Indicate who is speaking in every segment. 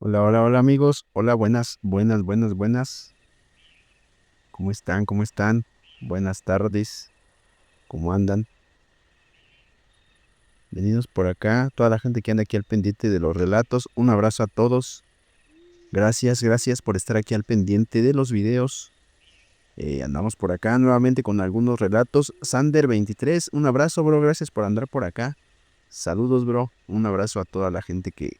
Speaker 1: Hola, hola, hola amigos. Hola, buenas, buenas, buenas, buenas. ¿Cómo están? ¿Cómo están? Buenas tardes. ¿Cómo andan? Venidos por acá, toda la gente que anda aquí al pendiente de los relatos. Un abrazo a todos. Gracias, gracias por estar aquí al pendiente de los videos. Andamos por acá nuevamente con algunos relatos. Sander23, un abrazo, bro. Gracias por andar por acá. Saludos, bro. Un abrazo a toda la gente que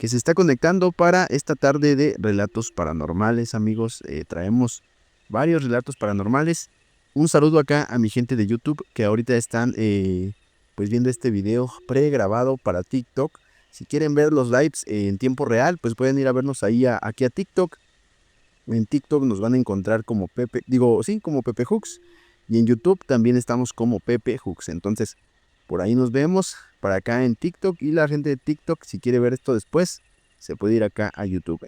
Speaker 1: se está conectando para esta tarde de relatos paranormales, amigos. Traemos varios relatos paranormales. Un saludo acá a mi gente de YouTube que ahorita están pues viendo este video pregrabado para TikTok. Si quieren ver los lives en tiempo real, pues pueden ir a vernos ahí aquí a TikTok. En TikTok nos van a encontrar como Pepe, digo, sí, como Pepe Hooks. Y en YouTube también estamos como Pepe Hooks. Entonces, por ahí nos vemos para acá en TikTok. Y la gente de TikTok, si quiere ver esto después, se puede ir acá a YouTube.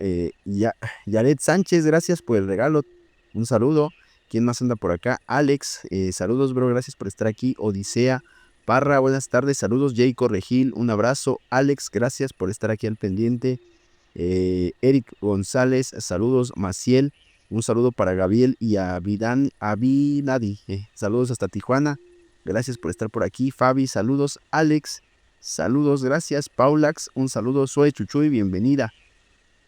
Speaker 1: Yaret Sánchez, gracias por el regalo. Un saludo. ¿Quién más anda por acá? Alex, saludos, bro. Gracias por estar aquí. Odisea Parra, buenas tardes. Saludos, Jay Corregil. Un abrazo. Alex, gracias por estar aquí al pendiente. Eric González, saludos. Maciel, un saludo para Gabriel y a Abinadi. Saludos hasta Tijuana. Gracias por estar por aquí. Fabi, saludos. Alex, saludos, gracias. Paulax, un saludo. Soy Chuchuy, bienvenida.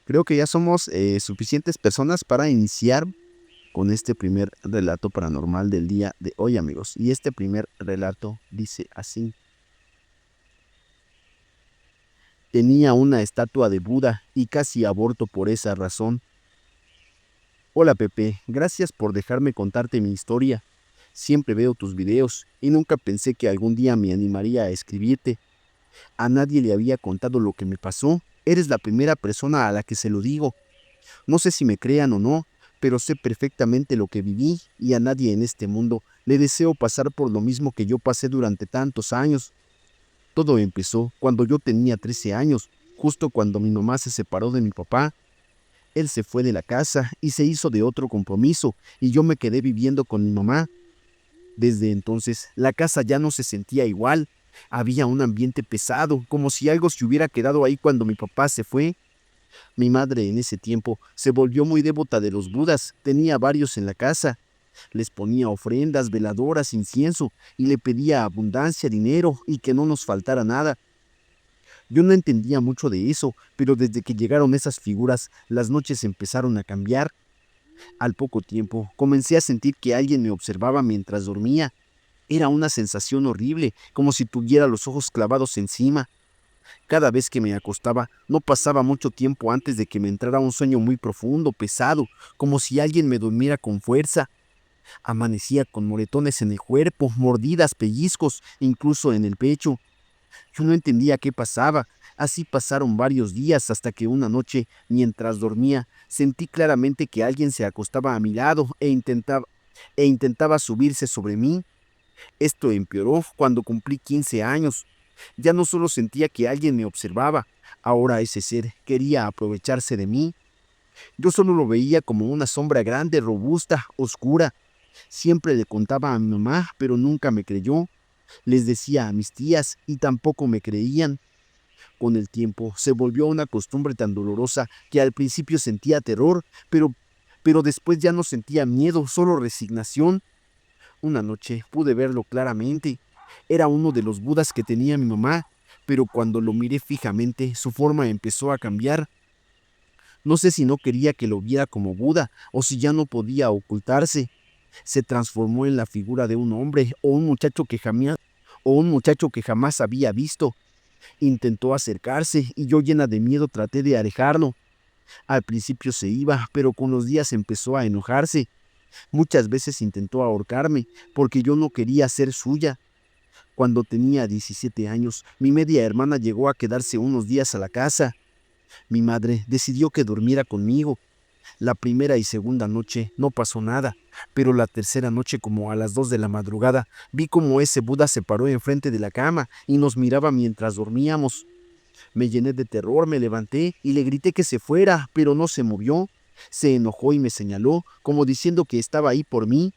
Speaker 1: Creo que ya somos suficientes personas para iniciar con este primer relato paranormal del día de hoy, amigos. Y este primer relato dice así. Tenía una estatua de Buda y casi aborto por esa razón. Hola Pepe, gracias por dejarme contarte mi historia. Siempre veo tus videos y nunca pensé que algún día me animaría a escribirte. A nadie le había contado lo que me pasó. Eres la primera persona a la que se lo digo. No sé si me crean o no, pero sé perfectamente lo que viví y a nadie en este mundo le deseo pasar por lo mismo que yo pasé durante tantos años. Todo empezó cuando yo tenía 13 años, justo cuando mi mamá se separó de mi papá. Él se fue de la casa y se hizo de otro compromiso, y yo me quedé viviendo con mi mamá. Desde entonces, la casa ya no se sentía igual. Había un ambiente pesado, como si algo se hubiera quedado ahí cuando mi papá se fue. Mi madre en ese tiempo se volvió muy devota de los budas, tenía varios en la casa. Les ponía ofrendas, veladoras, incienso, y le pedía abundancia, dinero y que no nos faltara nada. Yo no entendía mucho de eso, pero desde que llegaron esas figuras, las noches empezaron a cambiar. Al poco tiempo, comencé a sentir que alguien me observaba mientras dormía. Era una sensación horrible, como si tuviera los ojos clavados encima. Cada vez que me acostaba, no pasaba mucho tiempo antes de que me entrara un sueño muy profundo, pesado, como si alguien me durmiera con fuerza. Amanecía con moretones en el cuerpo, mordidas, pellizcos, incluso en el pecho. Yo no entendía qué pasaba. Así pasaron varios días hasta que una noche, mientras dormía, sentí claramente que alguien se acostaba a mi lado e intentaba subirse sobre mí. Esto empeoró cuando cumplí 15 años. Ya no solo sentía que alguien me observaba, ahora ese ser quería aprovecharse de mí. Yo solo lo veía como una sombra grande, robusta, oscura. Siempre le contaba a mi mamá, pero nunca me creyó. Les decía a mis tías y tampoco me creían. Con el tiempo se volvió una costumbre tan dolorosa que al principio sentía terror, pero después ya no sentía miedo, solo resignación. Una noche pude verlo claramente. Era uno de los budas que tenía mi mamá, pero cuando lo miré fijamente, su forma empezó a cambiar. No sé si no quería que lo viera como Buda o si ya no podía ocultarse. Se transformó en la figura de un hombre o un muchacho que jamás había visto. Intentó acercarse y yo, llena de miedo, traté de alejarlo. Al principio se iba, pero con los días empezó a enojarse. Muchas veces intentó ahorcarme porque yo no quería ser suya. Cuando tenía 17 años, mi media hermana llegó a quedarse unos días a la casa. Mi madre decidió que durmiera conmigo. La primera y segunda noche no pasó nada, pero la tercera noche, como a las 2 de la madrugada, vi como ese Buda se paró enfrente de la cama y nos miraba mientras dormíamos. Me llené de terror, me levanté y le grité que se fuera, pero no se movió. Se enojó y me señaló, como diciendo que estaba ahí por mí.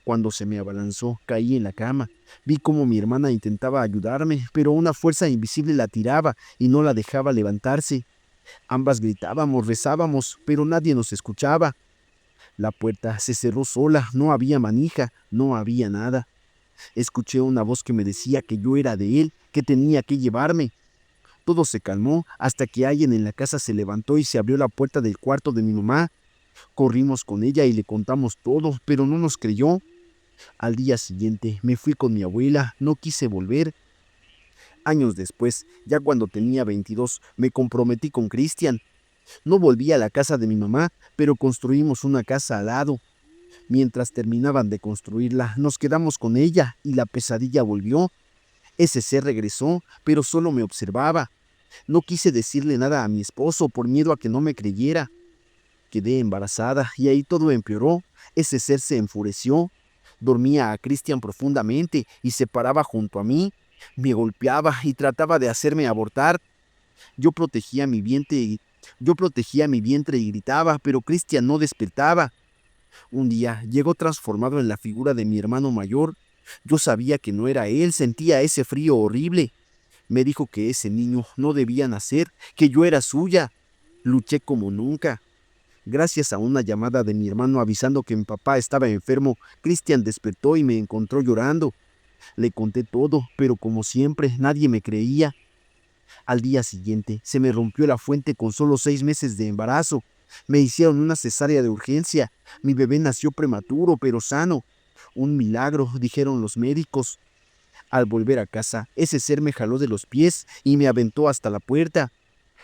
Speaker 1: Cuando se me abalanzó, caí en la cama. Vi como mi hermana intentaba ayudarme, pero una fuerza invisible la tiraba y no la dejaba levantarse. Ambas gritábamos, rezábamos, pero nadie nos escuchaba. La puerta se cerró sola, no había manija, no había nada. Escuché una voz que me decía que yo era de él, que tenía que llevarme. Todo se calmó hasta que alguien en la casa se levantó y se abrió la puerta del cuarto de mi mamá. Corrimos con ella y le contamos todo, pero no nos creyó. Al día siguiente me fui con mi abuela, no quise volver. Años después, ya cuando tenía 22, me comprometí con Cristian. No volví a la casa de mi mamá, pero construimos una casa al lado. Mientras terminaban de construirla, nos quedamos con ella y la pesadilla volvió. Ese ser regresó, pero solo me observaba. No quise decirle nada a mi esposo por miedo a que no me creyera. Quedé embarazada y ahí todo empeoró. Ese ser se enfureció. Dormía a Cristian profundamente y se paraba junto a mí. Me golpeaba y trataba de hacerme abortar. Yo protegía mi vientre y, yo protegía mi vientre y gritaba, pero Cristian no despertaba. Un día llegó transformado en la figura de mi hermano mayor. Yo sabía que no era él, sentía ese frío horrible. Me dijo que ese niño no debía nacer, que yo era suya. Luché como nunca. Gracias a una llamada de mi hermano avisando que mi papá estaba enfermo, Cristian despertó y me encontró llorando. Le conté todo, pero como siempre, nadie me creía. Al día siguiente, se me rompió la fuente con solo 6 meses de embarazo. Me hicieron una cesárea de urgencia. Mi bebé nació prematuro, pero sano. Un milagro, dijeron los médicos. Al volver a casa, ese ser me jaló de los pies y me aventó hasta la puerta.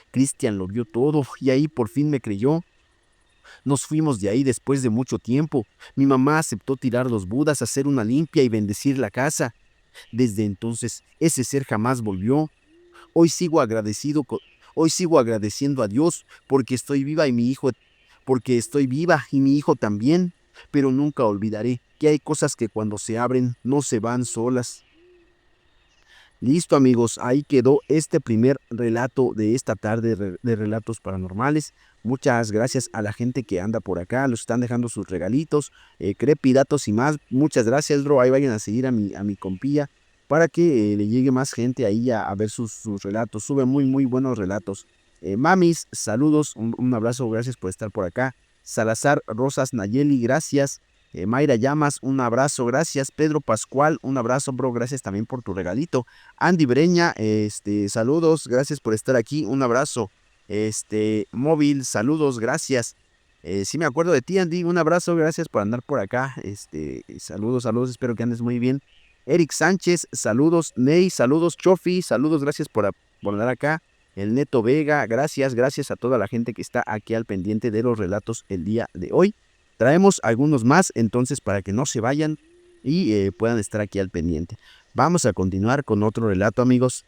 Speaker 1: Cristian lo vio todo y ahí por fin me creyó. Nos fuimos de ahí después de mucho tiempo. Mi mamá aceptó tirar los budas, hacer una limpia y bendecir la casa. Desde entonces, ese ser jamás volvió. Hoy sigo agradecido, hoy sigo agradeciendo a Dios porque estoy viva y mi hijo también. Pero nunca olvidaré que hay cosas que cuando se abren no se van solas. Listo amigos, ahí quedó este primer relato de esta tarde de relatos paranormales. Muchas gracias a la gente que anda por acá, los están dejando sus regalitos, crepidatos y más. Muchas gracias, bro. Ahí vayan a seguir a mi compilla para que le llegue más gente ahí a ver sus relatos. Sube muy buenos relatos. Mamis, saludos, un abrazo, gracias por estar por acá. Salazar Rosas Nayeli, gracias. Mayra Llamas, un abrazo, gracias. Pedro Pascual, un abrazo, bro, gracias también por tu regalito. Andy Breña, saludos, gracias por estar aquí, un abrazo. Móvil, saludos, gracias. Sí me acuerdo de ti, Andy, un abrazo, gracias por andar por acá. Saludos, espero que andes muy bien. Eric Sánchez, saludos. Ney, saludos. Chofi, saludos, gracias por andar acá. El Neto Vega, gracias a toda la gente que está aquí al pendiente de los relatos el día de hoy. Traemos algunos más, entonces, para que no se vayan y puedan estar aquí al pendiente. Vamos a continuar con otro relato, amigos.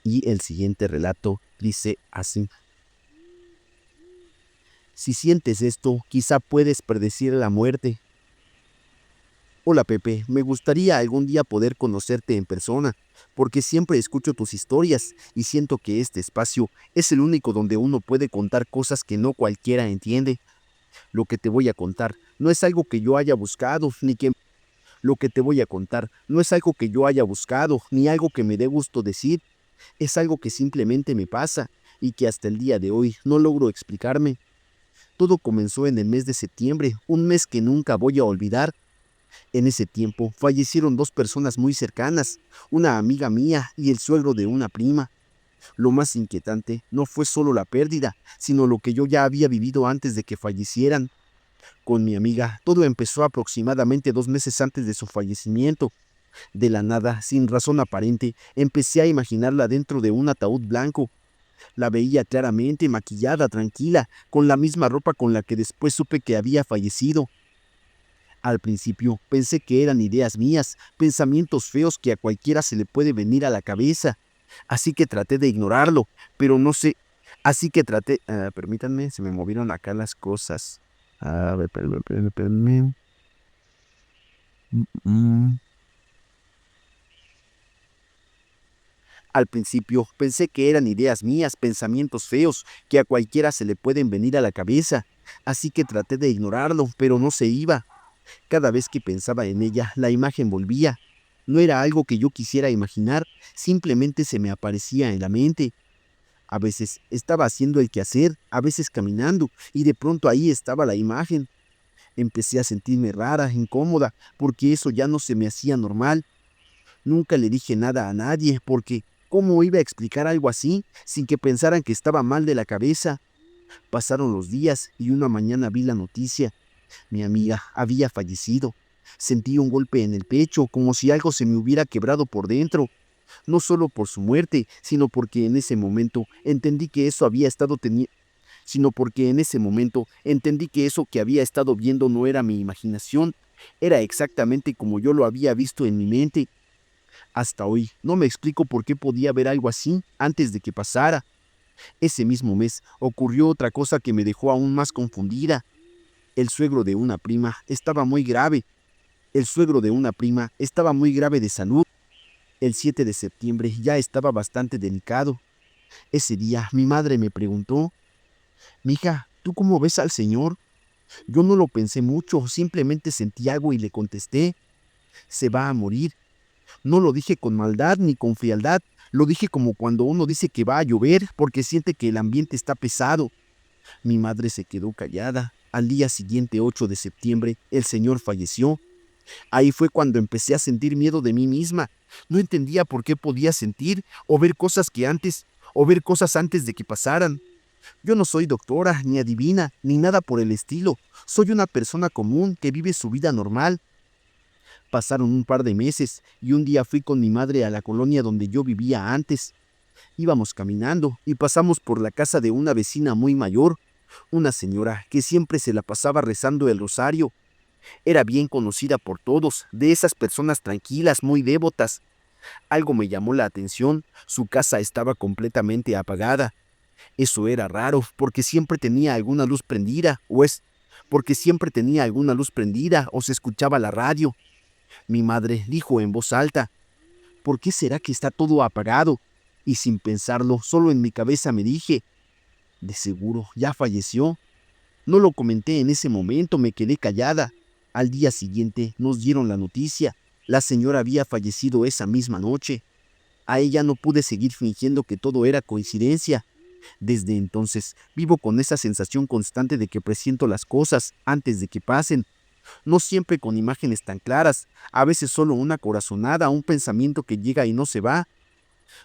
Speaker 1: Y el siguiente relato dice así. Si sientes esto, quizá puedes predecir la muerte. Hola Pepe, me gustaría algún día poder conocerte en persona, porque siempre escucho tus historias y siento que este espacio es el único donde uno puede contar cosas que no cualquiera entiende. Lo que te voy a contar no es algo que yo haya buscado, Lo que te voy a contar no es algo que yo haya buscado, ni algo que me dé gusto decir. Es algo que simplemente me pasa y que hasta el día de hoy no logro explicarme. Todo comenzó en el mes de septiembre, un mes que nunca voy a olvidar. En ese tiempo fallecieron dos personas muy cercanas, una amiga mía y el suegro de una prima. Lo más inquietante no fue solo la pérdida, sino lo que yo ya había vivido antes de que fallecieran. Con mi amiga, todo empezó aproximadamente 2 meses antes de su fallecimiento. De la nada, sin razón aparente, empecé a imaginarla dentro de un ataúd blanco. La veía claramente, maquillada, tranquila, con la misma ropa con la que después supe que había fallecido. Al principio pensé que eran ideas mías, pensamientos feos que a cualquiera se le puede venir a la cabeza. Así que traté de ignorarlo, pero no sé. Permítanme, se me movieron acá las cosas. A ver, espérenme. Mm, mm. Al principio pensé que eran ideas mías, pensamientos feos, que a cualquiera se le pueden venir a la cabeza. Así que traté de ignorarlo, pero no se iba. Cada vez que pensaba en ella, la imagen volvía. No era algo que yo quisiera imaginar, simplemente se me aparecía en la mente. A veces estaba haciendo el quehacer, a veces caminando, y de pronto ahí estaba la imagen. Empecé a sentirme rara, incómoda, porque eso ya no se me hacía normal. Nunca le dije nada a nadie, porque ¿cómo iba a explicar algo así sin que pensaran que estaba mal de la cabeza? Pasaron los días y una mañana vi la noticia. Mi amiga había fallecido. Sentí un golpe en el pecho, como si algo se me hubiera quebrado por dentro. No solo por su muerte, sino porque en ese momento entendí que eso había estado teniendo, sino porque en ese momento entendí que eso que había estado viendo no era mi imaginación, era exactamente como yo lo había visto en mi mente. Hasta hoy no me explico por qué podía ver algo así antes de que pasara. Ese mismo mes ocurrió otra cosa que me dejó aún más confundida. El suegro de una prima estaba muy grave. El suegro de una prima estaba muy grave de salud. El 7 de septiembre ya estaba bastante delicado. Ese día mi madre me preguntó: «Mija, ¿tú cómo ves al señor?». Yo no lo pensé mucho, simplemente sentí algo y le contesté: «Se va a morir». No lo dije con maldad ni con frialdad, lo dije como cuando uno dice que va a llover porque siente que el ambiente está pesado. Mi madre se quedó callada. Al día siguiente, 8 de septiembre, el señor falleció. Ahí fue cuando empecé a sentir miedo de mí misma. No entendía por qué podía sentir o ver cosas antes de que pasaran. Yo no soy doctora, ni adivina, ni nada por el estilo. Soy una persona común que vive su vida normal. Pasaron un par de meses y un día fui con mi madre a la colonia donde yo vivía antes. Íbamos caminando y pasamos por la casa de una vecina muy mayor, una señora que siempre se la pasaba rezando el rosario. Era bien conocida por todos, de esas personas tranquilas, muy devotas. Algo me llamó la atención: su casa estaba completamente apagada. Eso era raro, porque siempre tenía alguna luz prendida, porque siempre tenía alguna luz prendida o se escuchaba la radio. Mi madre dijo en voz alta: «¿Por qué será que está todo apagado?». Y sin pensarlo, solo en mi cabeza me dije: «De seguro ya falleció». No lo comenté en ese momento, me quedé callada. Al día siguiente nos dieron la noticia: la señora había fallecido esa misma noche. A ella no pude seguir fingiendo que todo era coincidencia. Desde entonces vivo con esa sensación constante de que presiento las cosas antes de que pasen. No siempre con imágenes tan claras, a veces solo una corazonada, un pensamiento que llega y no se va.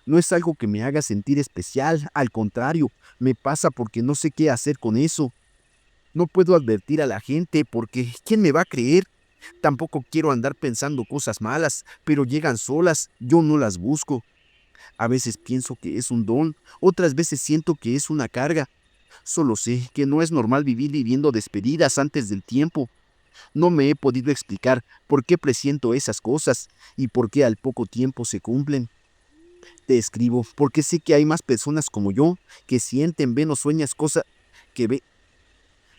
Speaker 1: No es algo que me haga sentir especial, al contrario, me pasa porque no sé qué hacer con eso. No puedo advertir a la gente porque ¿quién me va a creer? Tampoco quiero andar pensando cosas malas, pero llegan solas, yo no las busco. A veces pienso que es un don, otras veces siento que es una carga. Solo sé que no es normal vivir viviendo despedidas antes del tiempo. No me he podido explicar por qué presiento esas cosas y por qué al poco tiempo se cumplen. Te escribo porque sé que hay más personas como yo que sienten, ven o sueñas cosas que ve.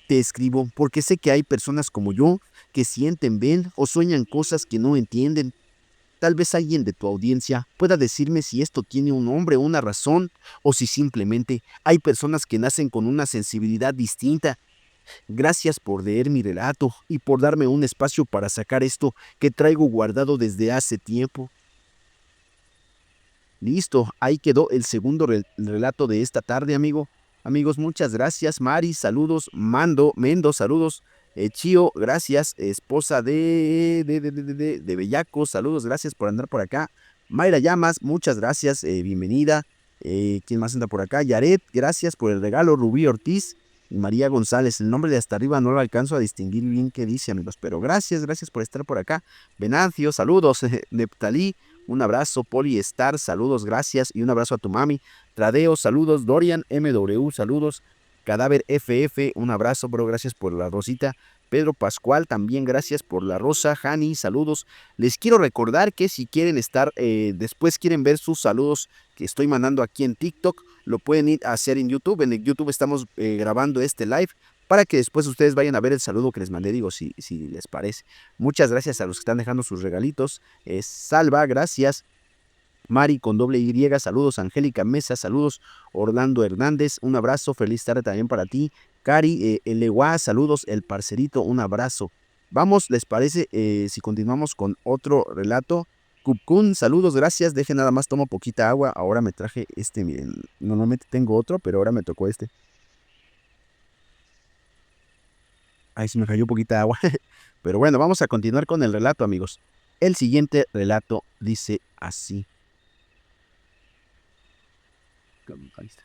Speaker 1: Te escribo porque sé que hay personas como yo que sienten, ven o sueñan cosas que no entienden. Tal vez alguien de tu audiencia pueda decirme si esto tiene un nombre o una razón, o si simplemente hay personas que nacen con una sensibilidad distinta. Gracias por leer mi relato y por darme un espacio para sacar esto que traigo guardado desde hace tiempo. Listo, ahí quedó el segundo relato de esta tarde, amigo. Amigos, muchas gracias. Mari, saludos. Mendo, saludos. Chío, gracias. Esposa de Bellaco, saludos, gracias por andar por acá. Mayra Llamas, muchas gracias, bienvenida. ¿Quién más anda por acá? Yaret, gracias por el regalo. Rubí Ortiz y María González. El nombre de hasta arriba no lo alcanzo a distinguir bien qué dice, amigos, pero gracias por estar por acá. Venancio, saludos. Neptalí, un abrazo. Poli Star, saludos, gracias. Y un abrazo a tu mami. Tradeo, saludos. Dorian MW, saludos. Cadáver FF, un abrazo, bro, gracias por la rosita. Pedro Pascual, también gracias por la rosa. Hani, saludos. Les quiero recordar que si quieren estar, después quieren ver sus saludos que estoy mandando aquí en TikTok, lo pueden ir a hacer en YouTube. En el YouTube estamos grabando este live para que después ustedes vayan a ver el saludo que les mandé, digo, si les parece. Muchas gracias a los que están dejando sus regalitos. Salva, gracias. Mari con doble Y, saludos. Angélica Mesa, saludos. Orlando Hernández, un abrazo, feliz tarde también para ti. Cari, Eleguá, saludos. El parcerito, un abrazo. Vamos, ¿les parece si continuamos con otro relato? Cupcún, saludos, gracias. Deje nada más, tomo poquita agua. Ahora me traje miren. Normalmente tengo otro, pero ahora me tocó este. Ahí se me cayó poquita agua. Pero bueno, vamos a continuar con el relato, amigos. El siguiente relato dice así. Ahí está.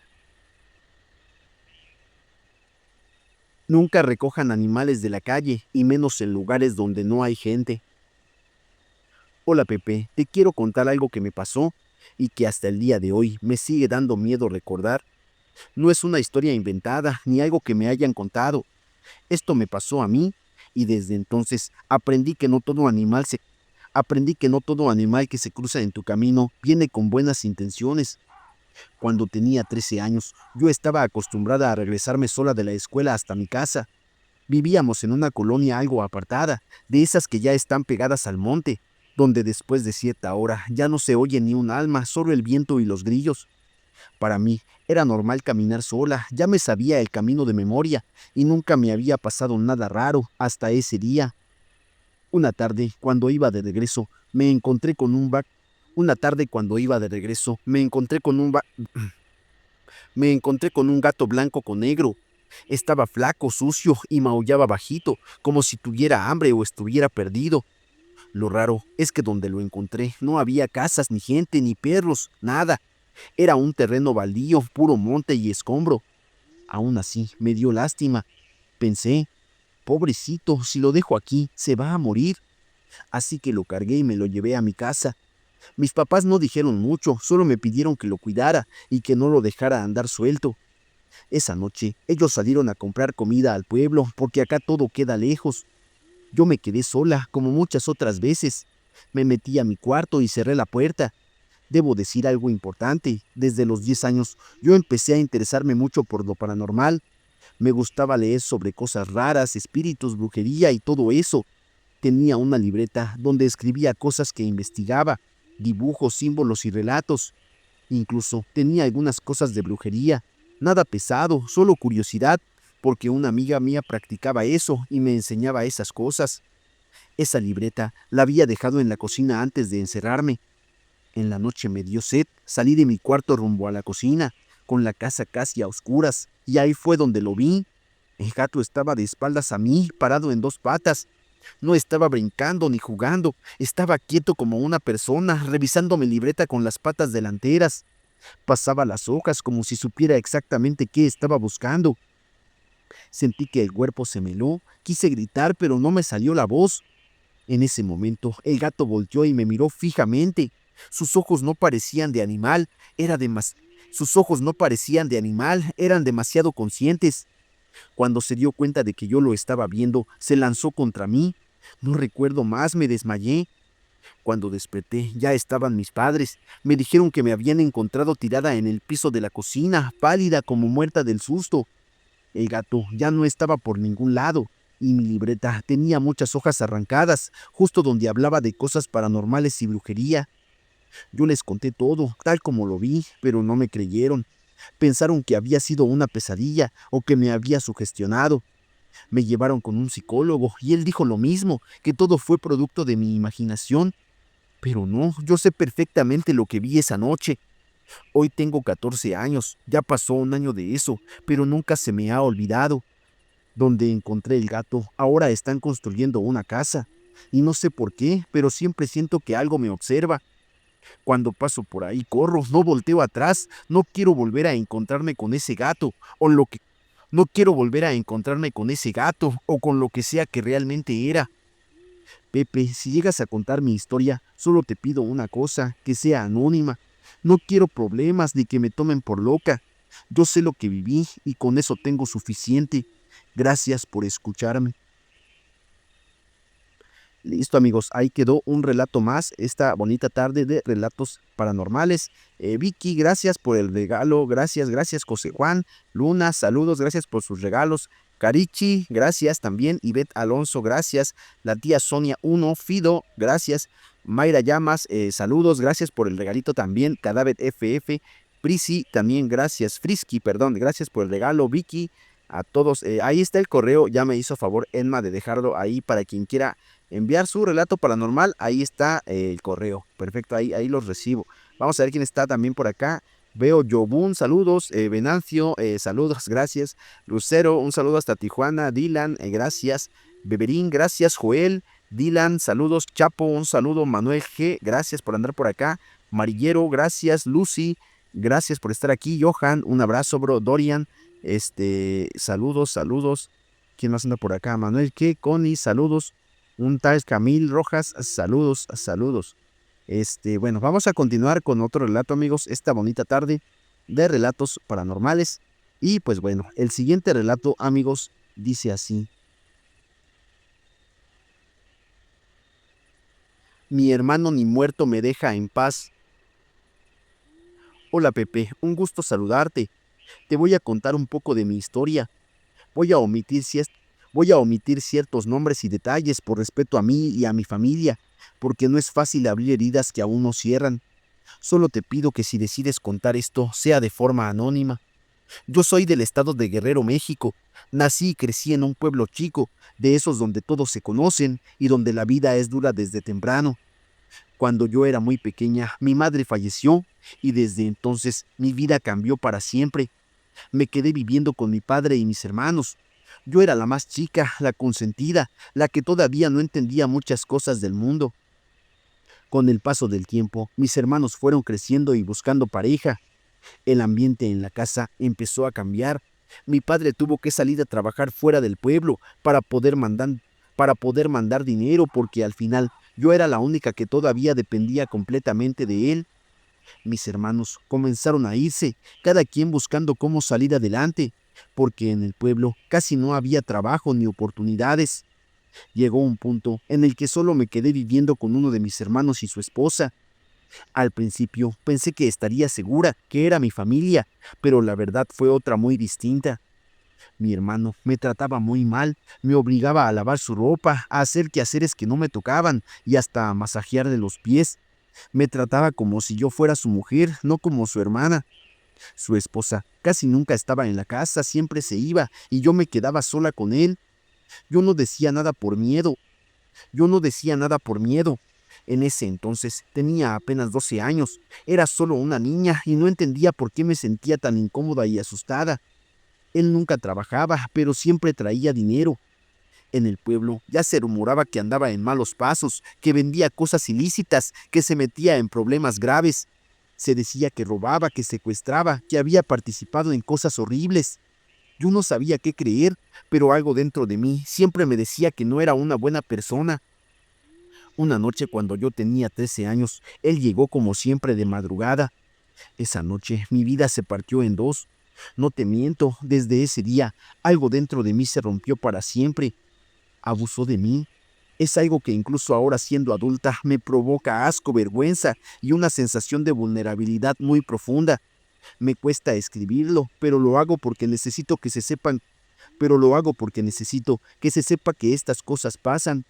Speaker 1: Nunca recojan animales de la calle, y menos en lugares donde no hay gente. Hola Pepe, te quiero contar algo que me pasó y que hasta el día de hoy me sigue dando miedo recordar. No es una historia inventada ni algo que me hayan contado. Esto me pasó a mí y desde entonces aprendí que no todo animal que se cruza en tu camino viene con buenas intenciones. Cuando tenía 13 años, yo estaba acostumbrada a regresarme sola de la escuela hasta mi casa. Vivíamos en una colonia algo apartada, de esas que ya están pegadas al monte, donde después de cierta hora ya no se oye ni un alma, solo el viento y los grillos. Para mí era normal caminar sola, ya me sabía el camino de memoria y nunca me había pasado nada raro hasta ese día. Una tarde, cuando iba de regreso, me encontré con un va- Una tarde cuando iba de regreso, me encontré con un gato blanco con negro. Estaba flaco, sucio y maullaba bajito, como si tuviera hambre o estuviera perdido. Lo raro es que donde lo encontré no había casas, ni gente, ni perros, nada. Era un terreno baldío, puro monte y escombro. Aún así, me dio lástima. Pensé, pobrecito, si lo dejo aquí, se va a morir. Así que lo cargué y me lo llevé a mi casa. Mis papás no dijeron mucho, solo me pidieron que lo cuidara y que no lo dejara andar suelto. Esa noche, ellos salieron a comprar comida al pueblo porque acá todo queda lejos. Yo me quedé sola, como muchas otras veces. Me metí a mi cuarto y cerré la puerta. Debo decir algo importante. Desde los 10 años, yo empecé a interesarme mucho por lo paranormal. Me gustaba leer sobre cosas raras, espíritus, brujería y todo eso. Tenía una libreta donde escribía cosas que investigaba, dibujos, símbolos y relatos. Incluso tenía algunas cosas de brujería. Nada pesado, solo curiosidad, porque una amiga mía practicaba eso y me enseñaba esas cosas. Esa libreta la había dejado en la cocina antes de encerrarme. En la noche me dio sed, salí de mi cuarto rumbo a la cocina, con la casa casi a oscuras, y ahí fue donde lo vi. El gato estaba de espaldas a mí, parado en dos patas. No estaba brincando ni jugando, estaba quieto como una persona, revisando mi libreta con las patas delanteras. Pasaba las hojas como si supiera exactamente qué estaba buscando. Sentí que el cuerpo se me heló, quise gritar, pero no me salió la voz. En ese momento, el gato volteó y me miró fijamente. Sus ojos no parecían de animal, era demas- Sus ojos no parecían de animal, eran demasiado conscientes. Cuando se dio cuenta de que yo lo estaba viendo, se lanzó contra mí. No recuerdo más, me desmayé. Cuando desperté, ya estaban mis padres. Me dijeron que me habían encontrado tirada en el piso de la cocina, pálida como muerta del susto. El gato ya no estaba por ningún lado, y mi libreta tenía muchas hojas arrancadas, justo donde hablaba de cosas paranormales y brujería. Yo les conté todo, tal como lo vi, pero no me creyeron. Pensaron que había sido una pesadilla o que me había sugestionado. Me llevaron con un psicólogo y él dijo lo mismo, que todo fue producto de mi imaginación. Pero no, yo sé perfectamente lo que vi esa noche. Hoy tengo 14 años, ya pasó un año de eso, pero nunca se me ha olvidado. Donde encontré el gato, ahora están construyendo una casa. Y no sé por qué, pero siempre siento que algo me observa. Cuando paso por ahí corro, no volteo atrás, no quiero volver a encontrarme con ese gato, o lo que no quiero volver a encontrarme con ese gato, o con lo que sea que realmente era. Pepe, si llegas a contar mi historia, solo te pido una cosa, que sea anónima. No quiero problemas ni que me tomen por loca. Yo sé lo que viví y con eso tengo suficiente. Gracias por escucharme. Listo amigos, ahí quedó un relato más esta bonita tarde de relatos paranormales. Vicky, gracias por el regalo, gracias José Juan, Luna, saludos, gracias por sus regalos. Carichi, gracias también. Ivette Alonso, gracias. La tía Sonia Uno, Fido, gracias. Mayra Llamas, saludos, gracias por el regalito también. Cadáver FF, Prisi, también gracias. Frisky, perdón, gracias por el regalo. Vicky, a todos, ahí está el correo, ya me hizo favor Emma de dejarlo ahí para quien quiera enviar su relato paranormal, ahí está el correo. Perfecto, ahí los recibo. Vamos a ver quién está también por acá. Veo Jobun, saludos. Venancio, saludos, gracias. Lucero, un saludo hasta Tijuana. Dylan, gracias. Beberín, gracias. Joel, Dylan, saludos. Chapo, un saludo. Manuel G, gracias por andar por acá. Marillero, gracias. Lucy, gracias por estar aquí. Johan, un abrazo, bro. Dorian, saludos, saludos. ¿Quién más anda por acá? Manuel G, Connie, saludos. Un tal Camil Rojas, saludos, saludos. Bueno, vamos a continuar con otro relato, amigos, esta bonita tarde de relatos paranormales. Y pues bueno, el siguiente relato, amigos, dice así. Mi hermano ni muerto me deja en paz. Hola Pepe, un gusto saludarte. Te voy a contar un poco de mi historia. Voy a omitir, voy a omitir ciertos nombres y detalles por respeto a mí y a mi familia, porque no es fácil abrir heridas que aún no cierran. Solo te pido que si decides contar esto, sea de forma anónima. Yo soy del estado de Guerrero, México. Nací y crecí en un pueblo chico, de esos donde todos se conocen y donde la vida es dura desde temprano. Cuando yo era muy pequeña, mi madre falleció y desde entonces mi vida cambió para siempre. Me quedé viviendo con mi padre y mis hermanos. Yo era la más chica, la consentida, la que todavía no entendía muchas cosas del mundo. Con el paso del tiempo, mis hermanos fueron creciendo y buscando pareja. El ambiente en la casa empezó a cambiar. Mi padre tuvo que salir a trabajar fuera del pueblo para poder mandar dinero porque al final yo era la única que todavía dependía completamente de él. Mis hermanos comenzaron a irse, cada quien buscando cómo salir adelante, porque en el pueblo casi no había trabajo ni oportunidades. Llegó un punto en el que solo me quedé viviendo con uno de mis hermanos y su esposa. Al principio pensé que estaría segura, que era mi familia, pero la verdad fue otra muy distinta. Mi hermano me trataba muy mal, me obligaba a lavar su ropa, a hacer quehaceres que no me tocaban y hasta a masajearle los pies. Me trataba como si yo fuera su mujer, no como su hermana. Su esposa casi nunca estaba en la casa, siempre se iba y yo me quedaba sola con él. Yo no decía nada por miedo, yo no decía nada por miedo. En ese entonces tenía apenas 12 años, era solo una niña y no entendía por qué me sentía tan incómoda y asustada. Él nunca trabajaba, pero siempre traía dinero. En el pueblo ya se rumoraba que andaba en malos pasos, que vendía cosas ilícitas, que se metía en problemas graves. Se decía que robaba, que secuestraba, que había participado en cosas horribles. Yo no sabía qué creer, pero algo dentro de mí siempre me decía que no era una buena persona. Una noche cuando yo tenía 13 años, él llegó como siempre de madrugada. Esa noche mi vida se partió en dos. No te miento, desde ese día algo dentro de mí se rompió para siempre. Abusó de mí. Es algo que incluso ahora siendo adulta me provoca asco, vergüenza y una sensación de vulnerabilidad muy profunda. Me cuesta escribirlo, pero lo hago porque necesito que se sepan, pero lo hago porque necesito que se sepa que estas cosas pasan.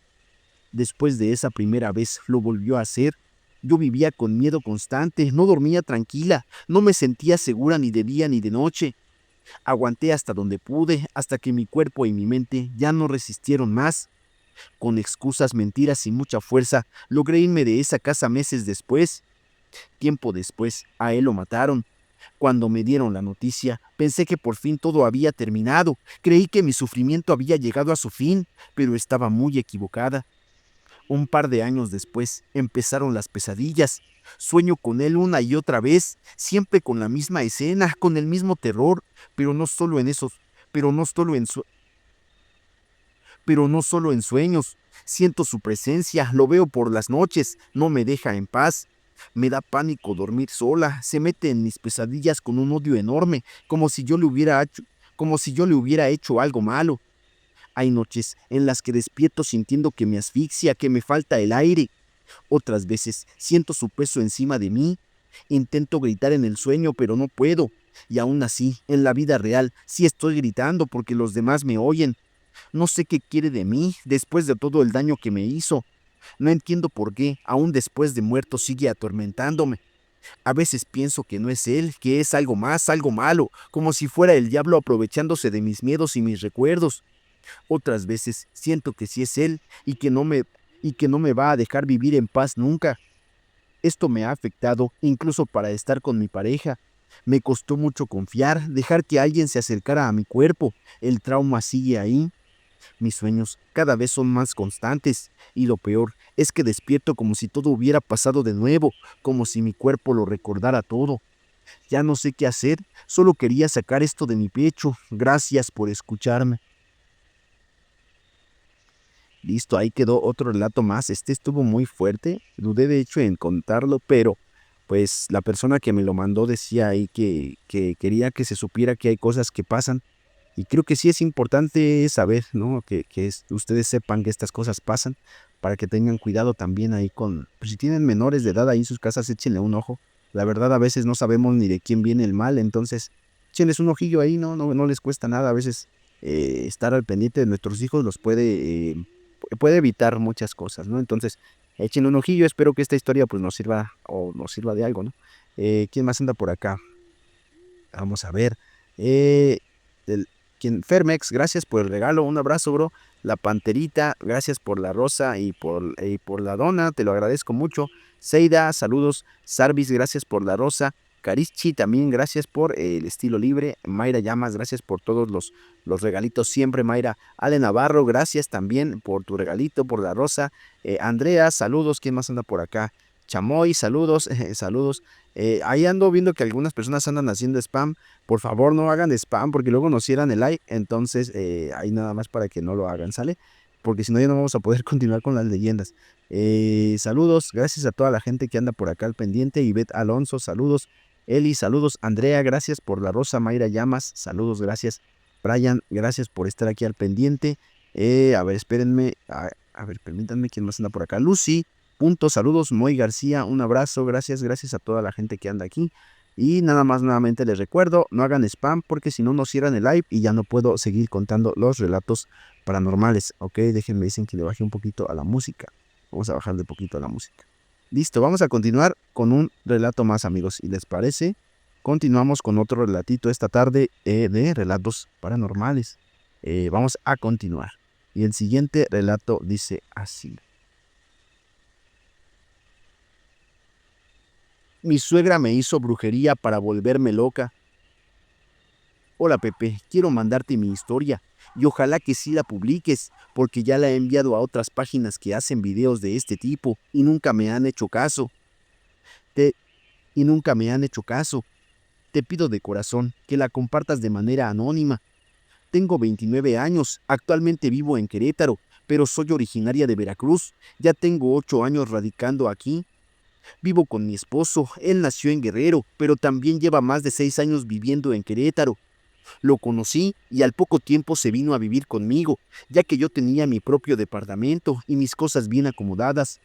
Speaker 1: Después de esa primera vez lo volvió a hacer. Yo vivía con miedo constante, no dormía tranquila, no me sentía segura ni de día ni de noche. Aguanté hasta donde pude, hasta que mi cuerpo y mi mente ya no resistieron más. Con excusas, mentiras y mucha fuerza, logré irme de esa casa meses después. Tiempo después, a él lo mataron. Cuando me dieron la noticia, pensé que por fin todo había terminado. Creí que mi sufrimiento había llegado a su fin, pero estaba muy equivocada. Un par de años después, empezaron las pesadillas. Sueño con él una y otra vez, siempre con la misma escena, con el mismo terror, pero no solo en esos, pero no solo en su- pero no solo en sueños. Siento su presencia, lo veo por las noches, no me deja en paz. Me da pánico dormir sola, se mete en mis pesadillas con un odio enorme, como si yo le hubiera hecho algo malo. Hay noches en las que despierto sintiendo que me asfixia, que me falta el aire. Otras veces siento su peso encima de mí. Intento gritar en el sueño, pero no puedo. Y aún así, en la vida real, sí estoy gritando porque los demás me oyen. No sé qué quiere de mí después de todo el daño que me hizo. No entiendo por qué, aún después de muerto, sigue atormentándome. A veces pienso que no es él, que es algo más, algo malo, como si fuera el diablo aprovechándose de mis miedos y mis recuerdos. Otras veces siento que sí es él y que no me va a dejar vivir en paz nunca. Esto me ha afectado incluso para estar con mi pareja. Me costó mucho confiar, dejar que alguien se acercara a mi cuerpo. El trauma sigue ahí. Mis sueños cada vez son más constantes y lo peor es que despierto como si todo hubiera pasado de nuevo, como si mi cuerpo lo recordara todo. Ya no sé qué hacer, solo quería sacar esto de mi pecho. Gracias por escucharme. Listo, ahí quedó otro relato más. Este estuvo muy fuerte. Dudé de hecho en contarlo, pero pues la persona que me lo mandó decía ahí que quería que se supiera que hay cosas que pasan. Y creo que sí es importante saber, ¿no? Ustedes sepan que estas cosas pasan para que tengan cuidado también ahí con, pues si tienen menores de edad ahí en sus casas, échenle un ojo. La verdad, a veces no sabemos ni de quién viene el mal, entonces échenles un ojillo ahí, no les cuesta nada. A veces estar al pendiente de nuestros hijos los puede evitar muchas cosas, ¿no? Entonces, echen un ojillo, espero que esta historia pues nos sirva o nos sirva de algo, ¿no? ¿Quién más anda por acá? Vamos a ver. Eh, el, Fermex, gracias por el regalo, un abrazo, bro. La Panterita, gracias por la rosa y por la dona, te lo agradezco mucho. Seida, saludos. Sarvis, gracias por la rosa. Carichi, también gracias por el estilo libre. Mayra Llamas, gracias por todos los regalitos siempre, Mayra. Ale Navarro, gracias también por tu regalito, por la rosa. Andrea, saludos. ¿Quién más anda por acá? Chamoy, saludos, saludos. Ahí ando viendo que algunas personas andan haciendo spam. Por favor, no hagan spam porque luego nos cierran el like. Entonces, ahí nada más para que no lo hagan, ¿sale? Porque si no, ya no vamos a poder continuar con las leyendas. Saludos, gracias a toda la gente que anda por acá al pendiente. Ivette Alonso, saludos. Eli, saludos. Andrea, gracias por la rosa. Mayra Llamas, saludos, gracias. Brian, gracias por estar aquí al pendiente. A ver, espérenme. A ver, permítanme, ¿quién más anda por acá? Lucy. Saludos, Moy García, un abrazo, gracias a toda la gente que anda aquí. Y nada más nuevamente les recuerdo, no hagan spam porque si no nos cierran el live y ya no puedo seguir contando los relatos paranormales. Ok, déjenme, dicen que le baje un poquito a la música. Vamos a bajarle un poquito a la música. Listo, vamos a continuar con un relato más, amigos. ¿Y les parece? Continuamos con otro relatito esta tarde de relatos paranormales. Vamos a continuar. Y el siguiente relato dice así. Mi suegra me hizo brujería para volverme loca. Hola Pepe, quiero mandarte mi historia y ojalá que sí la publiques, porque ya la he enviado a otras páginas que hacen videos de este tipo y nunca me han hecho caso. Te y nunca me han hecho caso. Te pido de corazón que la compartas de manera anónima. Tengo 29 años, actualmente vivo en Querétaro, pero soy originaria de Veracruz. Ya tengo 8 años radicando aquí. Vivo con mi esposo, él nació en Guerrero, pero también lleva más de 6 años viviendo en Querétaro. Lo conocí y al poco tiempo se vino a vivir conmigo, ya que yo tenía mi propio departamento y mis cosas bien acomodadas.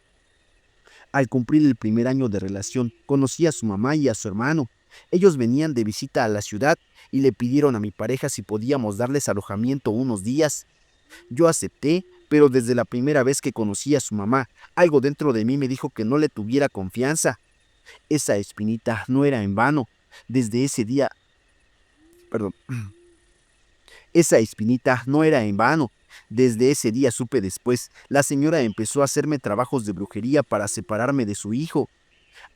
Speaker 1: Al cumplir el primer año de relación, conocí a su mamá y a su hermano. Ellos venían de visita a la ciudad y le pidieron a mi pareja si podíamos darles alojamiento unos días. Yo acepté, pero desde la primera vez que conocí a su mamá, algo dentro de mí me dijo que no le tuviera confianza. Esa espinita no era en vano. Desde ese día, perdón, esa espinita no era en vano. Desde ese día supe después, la señora empezó a hacerme trabajos de brujería para separarme de su hijo.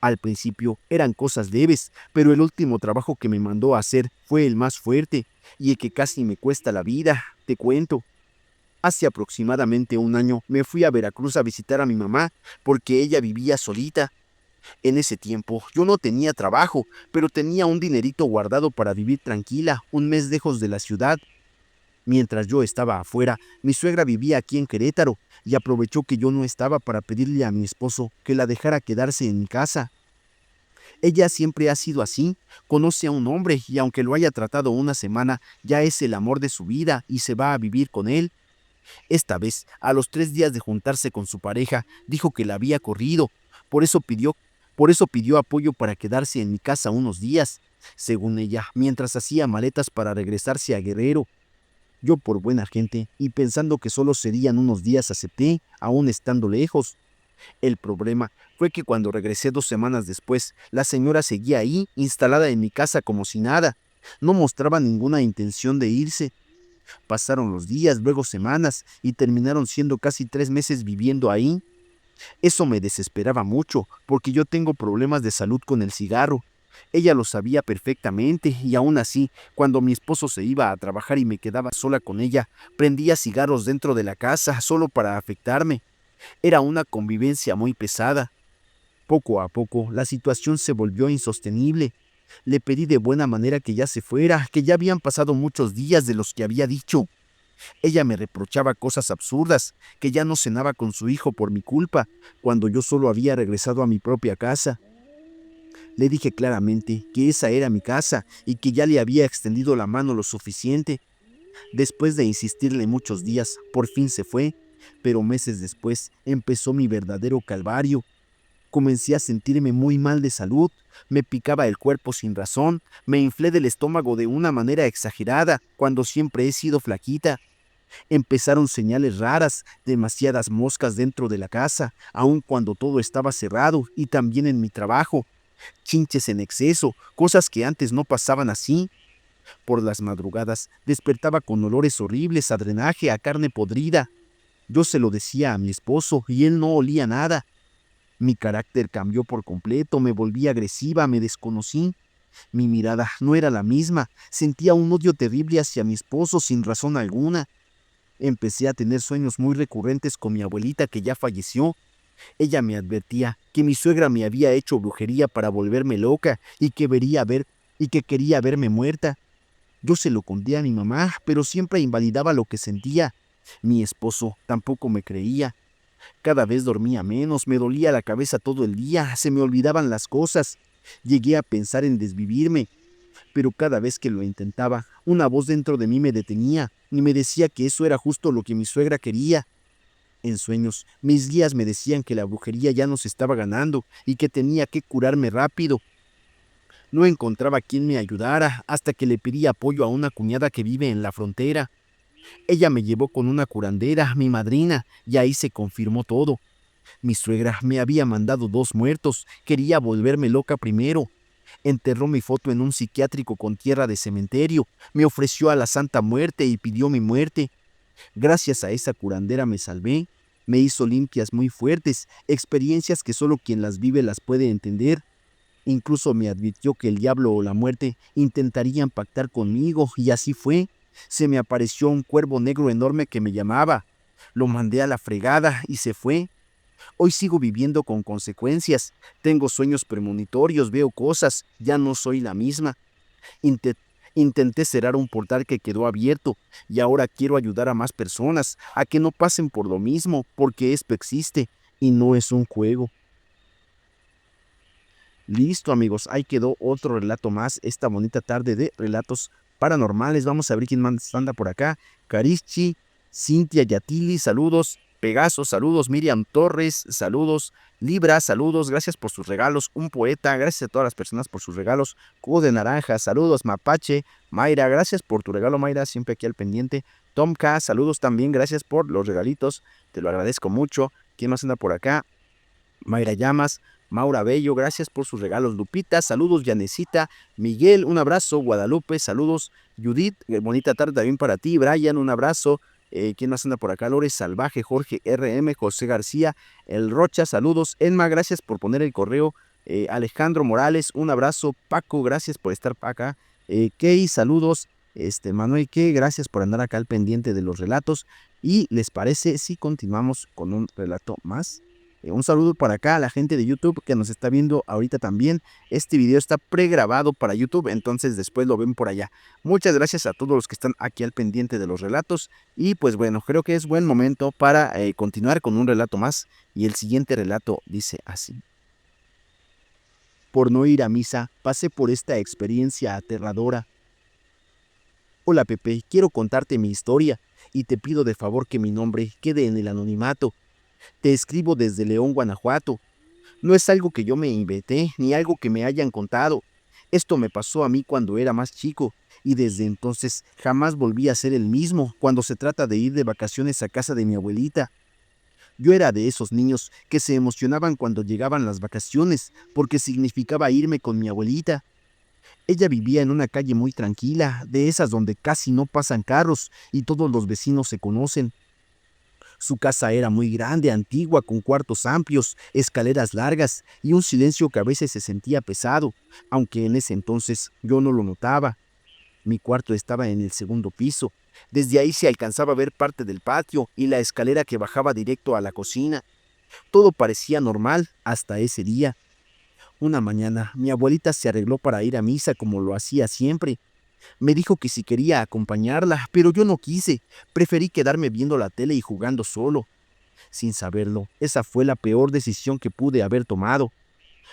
Speaker 1: Al principio eran cosas leves, pero el último trabajo que me mandó a hacer fue el más fuerte y el que casi me cuesta la vida, te cuento. Hace aproximadamente un año me fui a Veracruz a visitar a mi mamá porque ella vivía solita. En ese tiempo yo no tenía trabajo, pero tenía un dinerito guardado para vivir tranquila, un mes lejos de la ciudad. Mientras yo estaba afuera, mi suegra vivía aquí en Querétaro y aprovechó que yo no estaba para pedirle a mi esposo que la dejara quedarse en mi casa. Ella siempre ha sido así, conoce a un hombre y aunque lo haya tratado una semana, ya es el amor de su vida y se va a vivir con él. Esta vez, a los 3 días de juntarse con su pareja, dijo que la había corrido. Por eso pidió apoyo para quedarse en mi casa unos días, según ella, mientras hacía maletas para regresarse a Guerrero. Yo por buena gente y pensando que solo serían unos días acepté, aún estando lejos. El problema fue que cuando regresé 2 semanas después, la señora seguía ahí, instalada en mi casa como si nada. No mostraba ninguna intención de irse. Pasaron los días, luego semanas, y terminaron siendo casi 3 meses viviendo ahí. Eso me desesperaba mucho, porque yo tengo problemas de salud con el cigarro. Ella lo sabía perfectamente y aún así, cuando mi esposo se iba a trabajar y me quedaba sola con ella, prendía cigarros dentro de la casa solo para afectarme. Era una convivencia muy pesada. Poco a poco, la situación se volvió insostenible. Le pedí de buena manera que ya se fuera, que ya habían pasado muchos días de los que había dicho. Ella me reprochaba cosas absurdas, que ya no cenaba con su hijo por mi culpa, cuando yo solo había regresado a mi propia casa. Le dije claramente que esa era mi casa y que ya le había extendido la mano lo suficiente. Después de insistirle muchos días, por fin se fue, pero meses después empezó mi verdadero calvario. Comencé a sentirme muy mal de salud, me picaba el cuerpo sin razón, me inflé del estómago de una manera exagerada, cuando siempre he sido flaquita. Empezaron señales raras, demasiadas moscas dentro de la casa, aun cuando todo estaba cerrado, y también en mi trabajo. Chinches en exceso, cosas que antes no pasaban así. Por las madrugadas despertaba con olores horribles a drenaje, a carne podrida. Yo se lo decía a mi esposo y él no olía nada. Mi carácter cambió por completo, me volví agresiva, me desconocí. Mi mirada no era la misma, sentía un odio terrible hacia mi esposo sin razón alguna. Empecé a tener sueños muy recurrentes con mi abuelita que ya falleció. Ella me advertía que mi suegra me había hecho brujería para volverme loca y que quería verme muerta. Yo se lo conté a mi mamá, pero siempre invalidaba lo que sentía. Mi esposo tampoco me creía. Cada vez dormía menos, me dolía la cabeza todo el día, se me olvidaban las cosas. Llegué a pensar en desvivirme, pero cada vez que lo intentaba, una voz dentro de mí me detenía y me decía que eso era justo lo que mi suegra quería. En sueños, mis guías me decían que la brujería ya nos estaba ganando y que tenía que curarme rápido. No encontraba quien me ayudara hasta que le pedí apoyo a una cuñada que vive en la frontera. Ella me llevó con una curandera, mi madrina, y ahí se confirmó todo. Mi suegra me había mandado 2 muertos, quería volverme loca primero. Enterró mi foto en un psiquiátrico con tierra de cementerio, me ofreció a la Santa Muerte y pidió mi muerte. Gracias a esa curandera me salvé. Me hizo limpias muy fuertes, experiencias que solo quien las vive las puede entender. Incluso me advirtió que el diablo o la muerte intentarían pactar conmigo, y así fue. Se me apareció un cuervo negro enorme que me llamaba. Lo mandé a la fregada y se fue. Hoy sigo viviendo con consecuencias. Tengo sueños premonitorios, veo cosas, ya no soy la misma. Inte- Intenté cerrar un portal que quedó abierto y ahora quiero ayudar a más personas a que no pasen por lo mismo, porque esto existe y no es un juego. Listo, amigos, ahí quedó otro relato más esta bonita tarde de relatos paranormales. Vamos a ver quién más anda por acá. Carichi, Cintia Yatili, saludos. Pegaso, saludos. Miriam Torres, saludos. Libra, saludos. Gracias por sus regalos. Un poeta, gracias a todas las personas por sus regalos. Cubo de naranja, saludos. Mapache, Mayra, gracias por tu regalo, Mayra, siempre aquí al pendiente. Tomka, saludos también, gracias por los regalitos. Te lo agradezco mucho. ¿Quién más anda por acá? Mayra Llamas, Maura Bello, gracias por sus regalos. Lupita, saludos. Yanecita, Miguel, un abrazo. Guadalupe, saludos. Judith, bonita tarde también para ti. Brian, un abrazo. ¿Quién más anda por acá? Lores Salvaje, Jorge RM, José García, El Rocha, saludos. Enma, gracias por poner el correo. Alejandro Morales, un abrazo. Paco, gracias por estar acá. Key, saludos. Manuel, que gracias por andar acá al pendiente de los relatos. ¿Y les parece si continuamos con un relato más? Un saludo para acá a la gente de YouTube que nos está viendo ahorita también. Este video está pregrabado para YouTube, entonces después lo ven por allá. Muchas gracias a todos los que están aquí al pendiente de los relatos. Y pues bueno, creo que es buen momento para continuar con un relato más. Y el siguiente relato dice así. Por no ir a misa, pasé por esta experiencia aterradora. Hola Pepe, quiero contarte mi historia y te pido de favor que mi nombre quede en el anonimato. Te escribo desde León, Guanajuato. No es algo que yo me inventé, ni algo que me hayan contado. Esto me pasó a mí cuando era más chico, y desde entonces jamás volví a ser el mismo cuando se trata de ir de vacaciones a casa de mi abuelita. Yo era de esos niños que se emocionaban cuando llegaban las vacaciones, porque significaba irme con mi abuelita. Ella vivía en una calle muy tranquila, de esas donde casi no pasan carros y todos los vecinos se conocen. Su casa era muy grande, antigua, con cuartos amplios, escaleras largas y un silencio que a veces se sentía pesado, aunque en ese entonces yo no lo notaba. Mi cuarto estaba en el segundo piso. Desde ahí se alcanzaba a ver parte del patio y la escalera que bajaba directo a la cocina. Todo parecía normal hasta ese día. Una mañana, mi abuelita se arregló para ir a misa como lo hacía siempre. Me dijo que si quería acompañarla, pero yo no quise. Preferí quedarme viendo la tele y jugando solo. Sin saberlo, esa fue la peor decisión que pude haber tomado.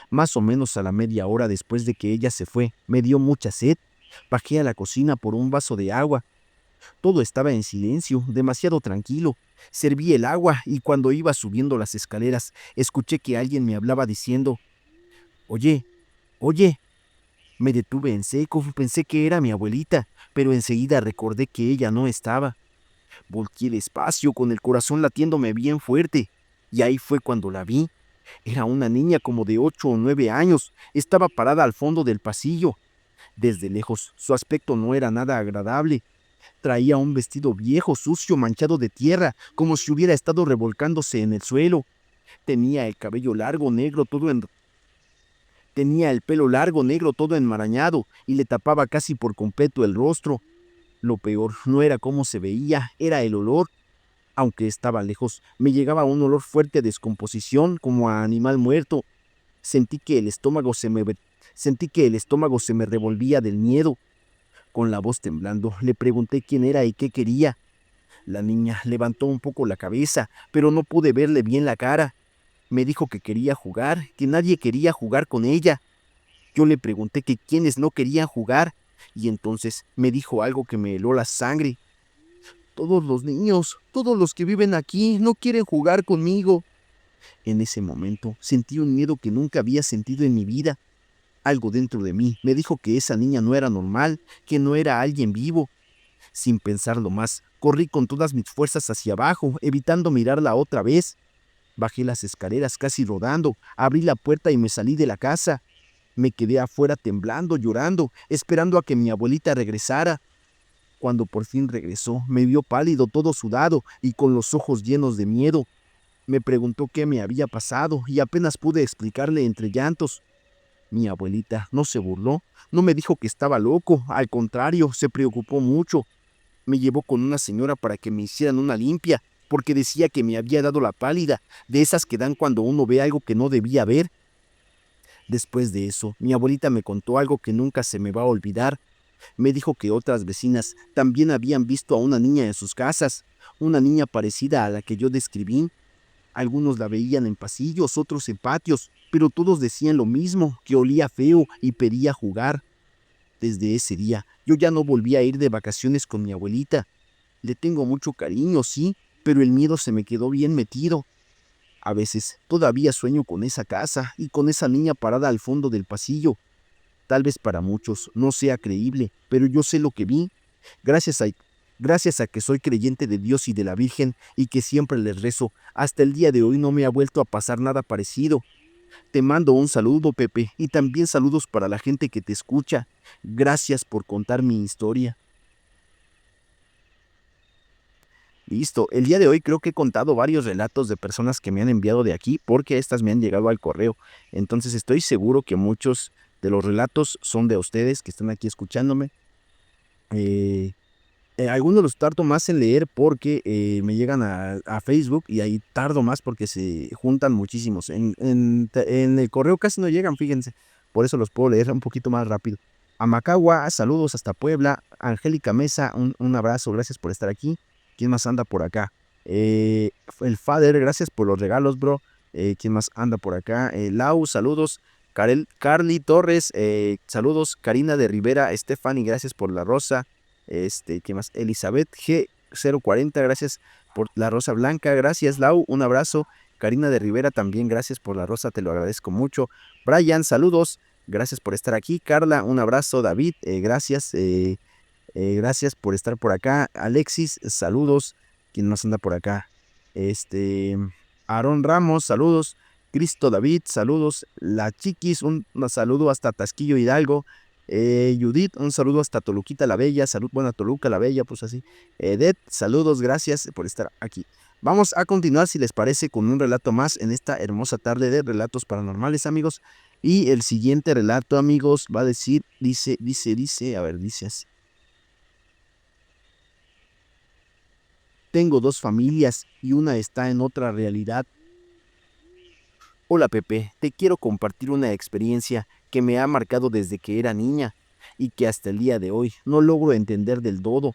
Speaker 1: Más o menos a la media hora después de que ella se fue, me dio mucha sed. Bajé a la cocina por un vaso de agua. Todo estaba en silencio, demasiado tranquilo. Serví el agua y cuando iba subiendo las escaleras, escuché que alguien me hablaba diciendo, oye, oye. Me detuve en seco, pensé que era mi abuelita, pero enseguida recordé que ella no estaba. Volteé despacio, con el corazón latiéndome bien fuerte, y ahí fue cuando la vi. Era una niña como de 8 o 9 años, estaba parada al fondo del pasillo. Desde lejos, su aspecto no era nada agradable. Traía un vestido viejo, sucio, manchado de tierra, como si hubiera estado revolcándose en el suelo. Tenía el cabello largo, negro, todo en Tenía el pelo largo, negro, todo enmarañado, y le tapaba casi por completo el rostro. Lo peor no era cómo se veía, era el olor. Aunque estaba lejos, me llegaba un olor fuerte a descomposición, como a animal muerto. Sentí que el estómago se me, Sentí que el estómago se me revolvía del miedo. Con la voz temblando, le pregunté quién era y qué quería. La niña levantó un poco la cabeza, pero no pude verle bien la cara. Me dijo que quería jugar, que nadie quería jugar con ella. Yo le pregunté que quiénes no querían jugar, y entonces me dijo algo que me heló la sangre. Todos los niños, todos los que viven aquí, no quieren jugar conmigo. En ese momento sentí un miedo que nunca había sentido en mi vida. Algo dentro de mí me dijo que esa niña no era normal, que no era alguien vivo. Sin pensarlo más, corrí con todas mis fuerzas hacia abajo, evitando mirarla otra vez. Bajé las escaleras casi rodando, abrí la puerta y me salí de la casa. Me quedé afuera temblando, llorando, esperando a que mi abuelita regresara. Cuando por fin regresó, me vio pálido, todo sudado y con los ojos llenos de miedo. Me preguntó qué me había pasado y apenas pude explicarle entre llantos. Mi abuelita no se burló, no me dijo que estaba loco, al contrario, se preocupó mucho. Me llevó con una señora para que me hicieran una limpia, porque decía que me había dado la pálida, de esas que dan cuando uno ve algo que no debía ver. Después de eso, mi abuelita me contó algo que nunca se me va a olvidar. Me dijo que otras vecinas también habían visto a una niña en sus casas, una niña parecida a la que yo describí. Algunos la veían en pasillos, otros en patios, pero todos decían lo mismo, que olía feo y pedía jugar. Desde ese día, yo ya no volví a ir de vacaciones con mi abuelita. Le tengo mucho cariño, sí, pero el miedo se me quedó bien metido. A veces todavía sueño con esa casa y con esa niña parada al fondo del pasillo. Tal vez para muchos no sea creíble, pero yo sé lo que vi. Gracias a, gracias a que soy creyente de Dios y de la Virgen y que siempre les rezo, hasta el día de hoy no me ha vuelto a pasar nada parecido. Te mando un saludo, Pepe, y también saludos para la gente que te escucha. Gracias por contar mi historia. Listo, el día de hoy creo que he contado varios relatos de personas que me han enviado de aquí porque estas me han llegado al correo. Entonces estoy seguro que muchos de los relatos son de ustedes que están aquí escuchándome. Eh, Algunos los tardo más en leer porque me llegan a Facebook y ahí tardo más porque se juntan muchísimos. En el correo casi no llegan, fíjense. Por eso los puedo leer un poquito más rápido. Amacagua, saludos hasta Puebla. Angélica Mesa, un abrazo, gracias por estar aquí. ¿Quién más anda por acá? El Fader, gracias por los regalos, bro. ¿Quién más anda por acá? Lau, saludos. Carly Torres, saludos. Karina de Rivera, Stephanie, gracias por la rosa. ¿Qué más? Elizabeth G040, gracias por la rosa blanca. Gracias, Lau, un abrazo. Karina de Rivera también, gracias por la rosa, te lo agradezco mucho. Brian, saludos. Gracias por estar aquí. Carla, un abrazo. David, gracias. Gracias por estar por acá. Alexis, saludos. ¿Quién más anda por acá? Aarón Ramos, saludos. Cristo David, saludos. La Chiquis, un saludo hasta Tasquillo Hidalgo. Judith, un saludo hasta Toluquita la Bella. Salud, buena Toluca la Bella, pues así. Edet, saludos, gracias por estar aquí. Vamos a continuar, si les parece, con un relato más en esta hermosa tarde de relatos paranormales, amigos. Y el siguiente relato, amigos, va a decir, a ver, dice así. Tengo dos familias y una está en otra realidad. Hola Pepe, te quiero compartir una experiencia que me ha marcado desde que era niña y que hasta el día de hoy no logro entender del todo.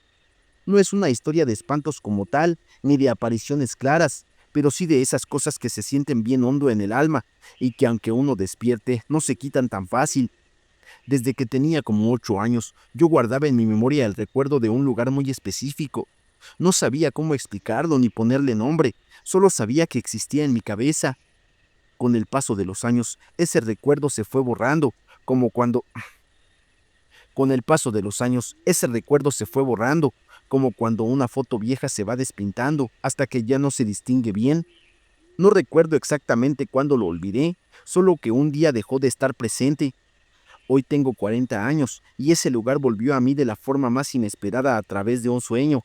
Speaker 1: No es una historia de espantos como tal, ni de apariciones claras, pero sí de esas cosas que se sienten bien hondo en el alma y que aunque uno despierte, no se quitan tan fácil. Desde que tenía como 8 años, yo guardaba en mi memoria el recuerdo de un lugar muy específico. No sabía cómo explicarlo ni ponerle nombre, solo sabía que existía en mi cabeza. Con el paso de los años, ese recuerdo se fue borrando, como cuando Con el paso de los años, ese recuerdo se fue borrando, como cuando una foto vieja se va despintando hasta que ya no se distingue bien. No recuerdo exactamente cuándo lo olvidé, solo que un día dejó de estar presente. Hoy tengo 40 años y ese lugar volvió a mí de la forma más inesperada a través de un sueño.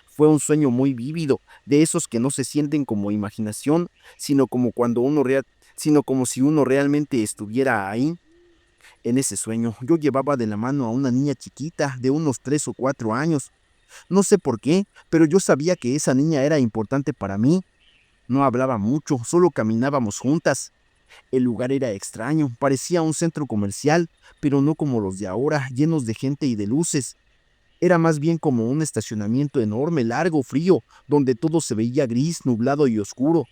Speaker 1: Fue un sueño muy vívido, de esos que no se sienten como imaginación, sino como cuando uno real, sino como si uno realmente estuviera ahí. En ese sueño, yo llevaba de la mano a una niña chiquita de unos 3 o 4 años. No sé por qué, pero yo sabía que esa niña era importante para mí. No hablaba mucho, solo caminábamos juntas. El lugar era extraño, parecía un centro comercial, pero no como los de ahora, llenos de gente y de luces. Era más bien como un estacionamiento enorme, largo, frío, donde todo se veía gris, nublado y oscuro.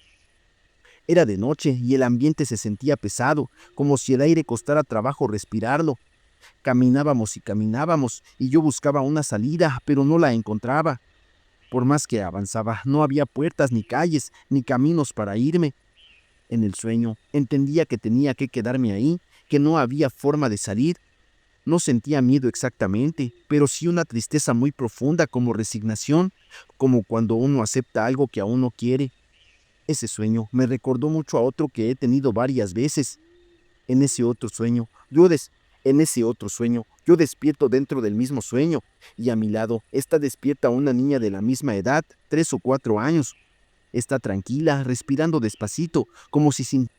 Speaker 1: Era de noche y el ambiente se sentía pesado, como si el aire costara trabajo respirarlo. Caminábamos y caminábamos, y yo buscaba una salida, pero no la encontraba. Por más que avanzaba, no había puertas ni calles, ni caminos para irme. En el sueño, entendía que tenía que quedarme ahí, que no había forma de salir. No sentía miedo exactamente, pero sí una tristeza muy profunda, como resignación, como cuando uno acepta algo que aún no quiere. Ese sueño me recordó mucho a otro que he tenido varias veces. En ese otro sueño, en ese otro sueño, yo despierto dentro del mismo sueño, y a mi lado está despierta una niña de la misma edad, 3 o 4 años. Está tranquila, respirando despacito, como si sin...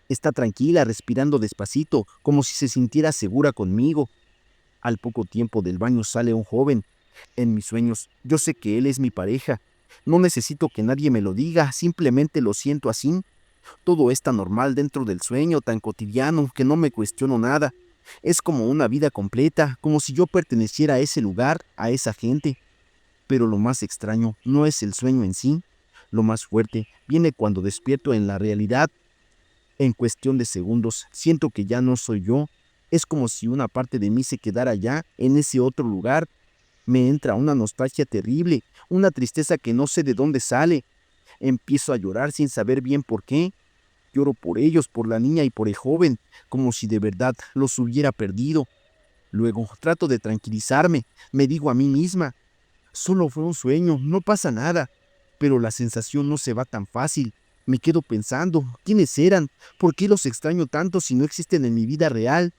Speaker 1: Está tranquila, respirando despacito, como si se sintiera segura conmigo. Al poco tiempo del baño sale un joven. En mis sueños, yo sé que él es mi pareja. No necesito que nadie me lo diga, simplemente lo siento así. Todo es tan normal dentro del sueño, tan cotidiano, que no me cuestiono nada. Es como una vida completa, como si yo perteneciera a ese lugar, a esa gente. Pero lo más extraño no es el sueño en sí. Lo más fuerte viene cuando despierto en la realidad. En cuestión de segundos, siento que ya no soy yo. Es como si una parte de mí se quedara ya, en ese otro lugar. Me entra una nostalgia terrible, una tristeza que no sé de dónde sale. Empiezo a llorar sin saber bien por qué. Lloro por ellos, por la niña y por el joven, como si de verdad los hubiera perdido. Luego trato de tranquilizarme, me digo a mí misma, solo fue un sueño, no pasa nada. Pero la sensación no se va tan fácil. Me quedo pensando, ¿quiénes eran? ¿Por qué los extraño tanto si no existen en mi vida real?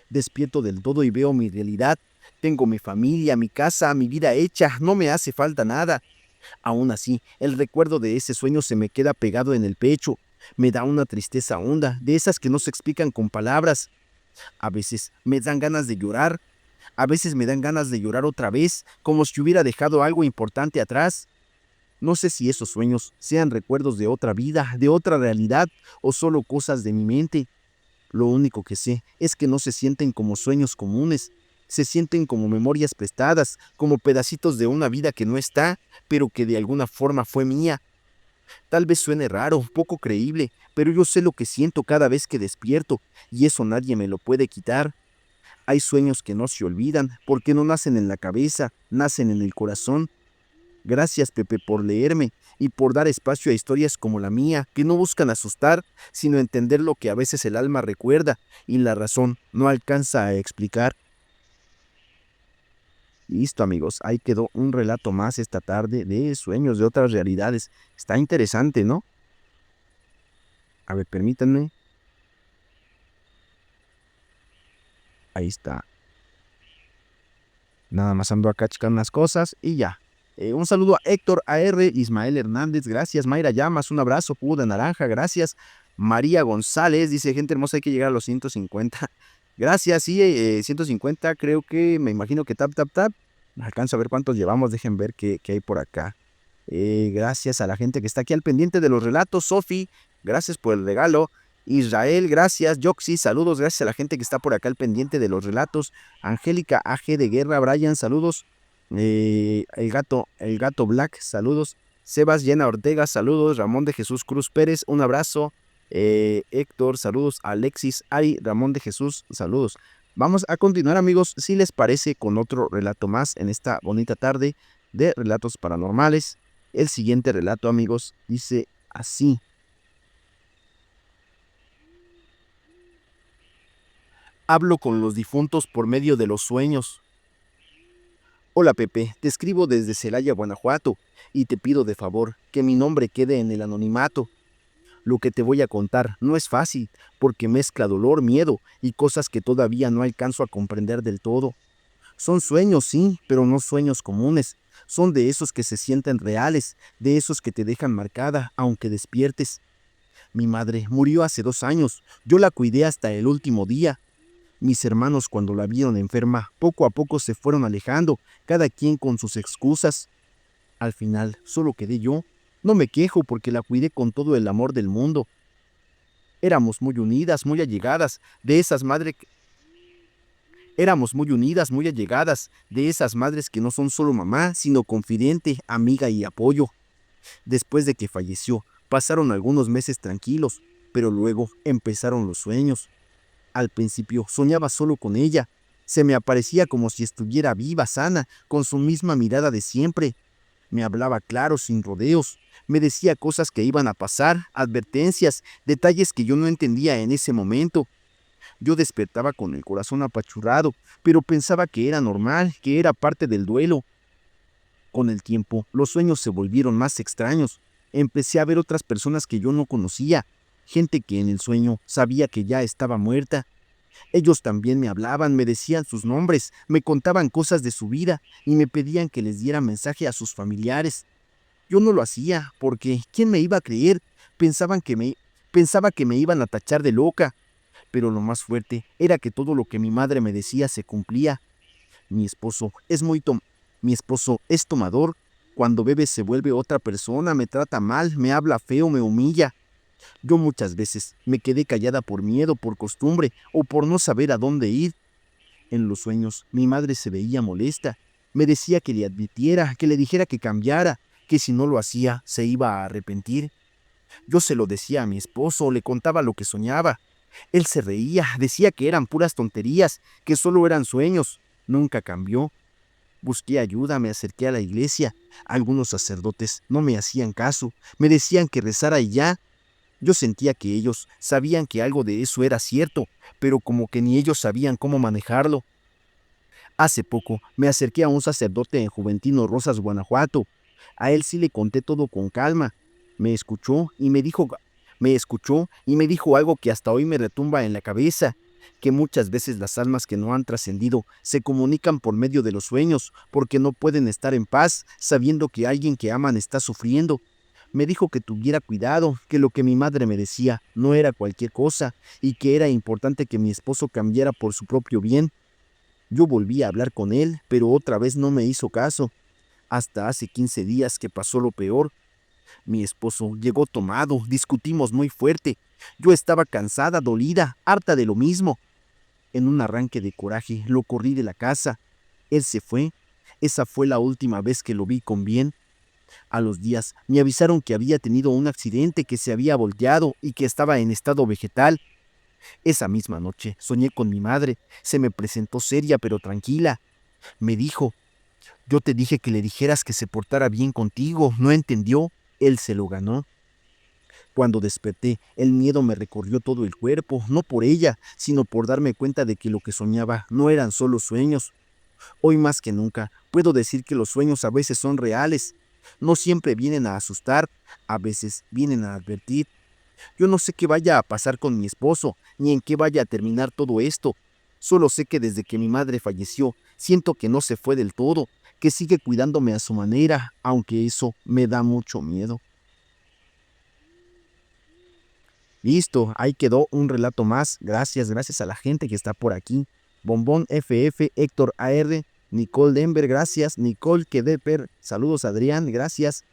Speaker 1: Despierto del todo y veo mi realidad. Tengo mi familia, mi casa, mi vida hecha, no me hace falta nada. Aún así, el recuerdo de ese sueño se me queda pegado en el pecho. Me da una tristeza honda, de esas que no se explican con palabras. A veces me dan ganas de llorar, a veces me dan ganas de llorar otra vez, como si hubiera dejado algo importante atrás. No sé si esos sueños sean recuerdos de otra vida, de otra realidad, o solo cosas de mi mente. Lo único que sé es que no se sienten como sueños comunes, se sienten como memorias prestadas, como pedacitos de una vida que no está, pero que de alguna forma fue mía. Tal vez suene raro, poco creíble, pero yo sé lo que siento cada vez que despierto, y eso nadie me lo puede quitar. Hay sueños que no se olvidan, porque no nacen en la cabeza, nacen en el corazón. Gracias, Pepe, por leerme y por dar espacio a historias como la mía, que no buscan asustar, sino entender lo que a veces el alma recuerda y la razón no alcanza a explicar. Listo, amigos, ahí quedó un relato más esta tarde de sueños de otras realidades. Está interesante, ¿no? A ver, permítanme. Ahí está. Nada más ando acá checando unas cosas y ya. Un saludo a Héctor AR, Ismael Hernández, gracias. Mayra Llamas, un abrazo. Jugo de naranja, gracias. María González dice, gente hermosa, hay que llegar a los 150. Gracias, sí, 150, creo que, me imagino que tap. Alcanzo a ver cuántos llevamos, dejen ver qué hay por acá. Gracias a la gente que está aquí al pendiente de los relatos. Sofi, gracias por el regalo. Israel, gracias. Yoxi, saludos. Gracias a la gente que está por acá al pendiente de los relatos. Angélica AG de Guerra, Brian, saludos. El gato Black, saludos. Sebas Llena Ortega, saludos. Ramón de Jesús Cruz Pérez, un abrazo. Héctor, saludos. Alexis Ari, Ramón de Jesús, saludos. Vamos a continuar, amigos, si les parece, con otro relato más en esta bonita tarde de relatos paranormales. El siguiente relato, amigos, dice así. Hablo con los difuntos por medio de los sueños. Hola Pepe, te escribo desde Celaya, Guanajuato, y te pido de favor que mi nombre quede en el anonimato. Lo que te voy a contar no es fácil, porque mezcla dolor, miedo y cosas que todavía no alcanzo a comprender del todo. Son sueños, sí, pero no sueños comunes. Son de esos que se sienten reales, de esos que te dejan marcada, aunque despiertes. Mi madre murió hace 2 años. Yo la cuidé hasta el último día. Mis hermanos, cuando la vieron enferma, poco a poco se fueron alejando, cada quien con sus excusas. Al final, solo quedé yo. No me quejo porque la cuidé con todo el amor del mundo. Éramos muy unidas, muy allegadas, de esas madres que... Éramos muy unidas, muy allegadas, de esas madres que no son solo mamá, sino confidente, amiga y apoyo. Después de que falleció, pasaron algunos meses tranquilos, pero luego empezaron los sueños. Al principio soñaba solo con ella. Se me aparecía como si estuviera viva, sana, con su misma mirada de siempre. Me hablaba claro, sin rodeos. Me decía cosas que iban a pasar, advertencias, detalles que yo no entendía en ese momento. Yo despertaba con el corazón apachurrado, pero pensaba que era normal, que era parte del duelo. Con el tiempo, los sueños se volvieron más extraños. Empecé a ver otras personas que yo no conocía, gente que en el sueño sabía que ya estaba muerta. Ellos también me hablaban, me decían sus nombres, me contaban cosas de su vida y me pedían que les diera mensaje a sus familiares. Yo no lo hacía, porque ¿quién me iba a creer? Pensaba que me iban a tachar de loca. Pero lo más fuerte era que todo lo que mi madre me decía se cumplía. Mi esposo es Mi esposo es tomador. Cuando bebe se vuelve otra persona, me trata mal, me habla feo, me humilla. Yo muchas veces me quedé callada por miedo, por costumbre o por no saber a dónde ir. En los sueños mi madre se veía molesta. Me decía que le advirtiera, que le dijera que cambiara, que si no lo hacía se iba a arrepentir. Yo se lo decía a mi esposo, le contaba lo que soñaba. Él se reía, decía que eran puras tonterías, que solo eran sueños. Nunca cambió. Busqué ayuda, me acerqué a la iglesia. Algunos sacerdotes no me hacían caso, me decían que rezara y ya. Yo sentía que ellos sabían que algo de eso era cierto, pero como que ni ellos sabían cómo manejarlo. Hace poco me acerqué a un sacerdote en Juventino Rosas, Guanajuato. A él sí le conté todo con calma. Me escuchó y me dijo, algo que hasta hoy me retumba en la cabeza, que muchas veces las almas que no han trascendido se comunican por medio de los sueños, porque no pueden estar en paz sabiendo que alguien que aman está sufriendo. Me dijo que tuviera cuidado, que lo que mi madre me decía no era cualquier cosa y que era importante que mi esposo cambiara por su propio bien. Yo volví a hablar con él, pero otra vez no me hizo caso. Hasta hace 15 días que pasó lo peor. Mi esposo llegó tomado, discutimos muy fuerte. Yo estaba cansada, dolida, harta de lo mismo. En un arranque de coraje lo corrí de la casa. Él se fue. Esa fue la última vez que lo vi con bien. A los días me avisaron que había tenido un accidente, que se había volteado y que estaba en estado vegetal. Esa misma noche soñé con mi madre. Se me presentó seria pero tranquila. Me dijo, yo te dije que le dijeras que se portara bien contigo. ¿No entendió? Él se lo ganó. Cuando desperté, el miedo me recorrió todo el cuerpo, no por ella, sino por darme cuenta de que lo que soñaba no eran solo sueños. Hoy más que nunca, puedo decir que los sueños a veces son reales. No siempre vienen a asustar, a veces vienen a advertir. Yo no sé qué vaya a pasar con mi esposo, ni en qué vaya a terminar todo esto. Solo sé que desde que mi madre falleció, siento que no se fue del todo, que sigue cuidándome a su manera, aunque eso me da mucho miedo. Listo, ahí quedó un relato más. Gracias a la gente que está por aquí. Bombón FF, Héctor AR, Nicole Denver, gracias. Nicole Kedeper, saludos Adrián, gracias.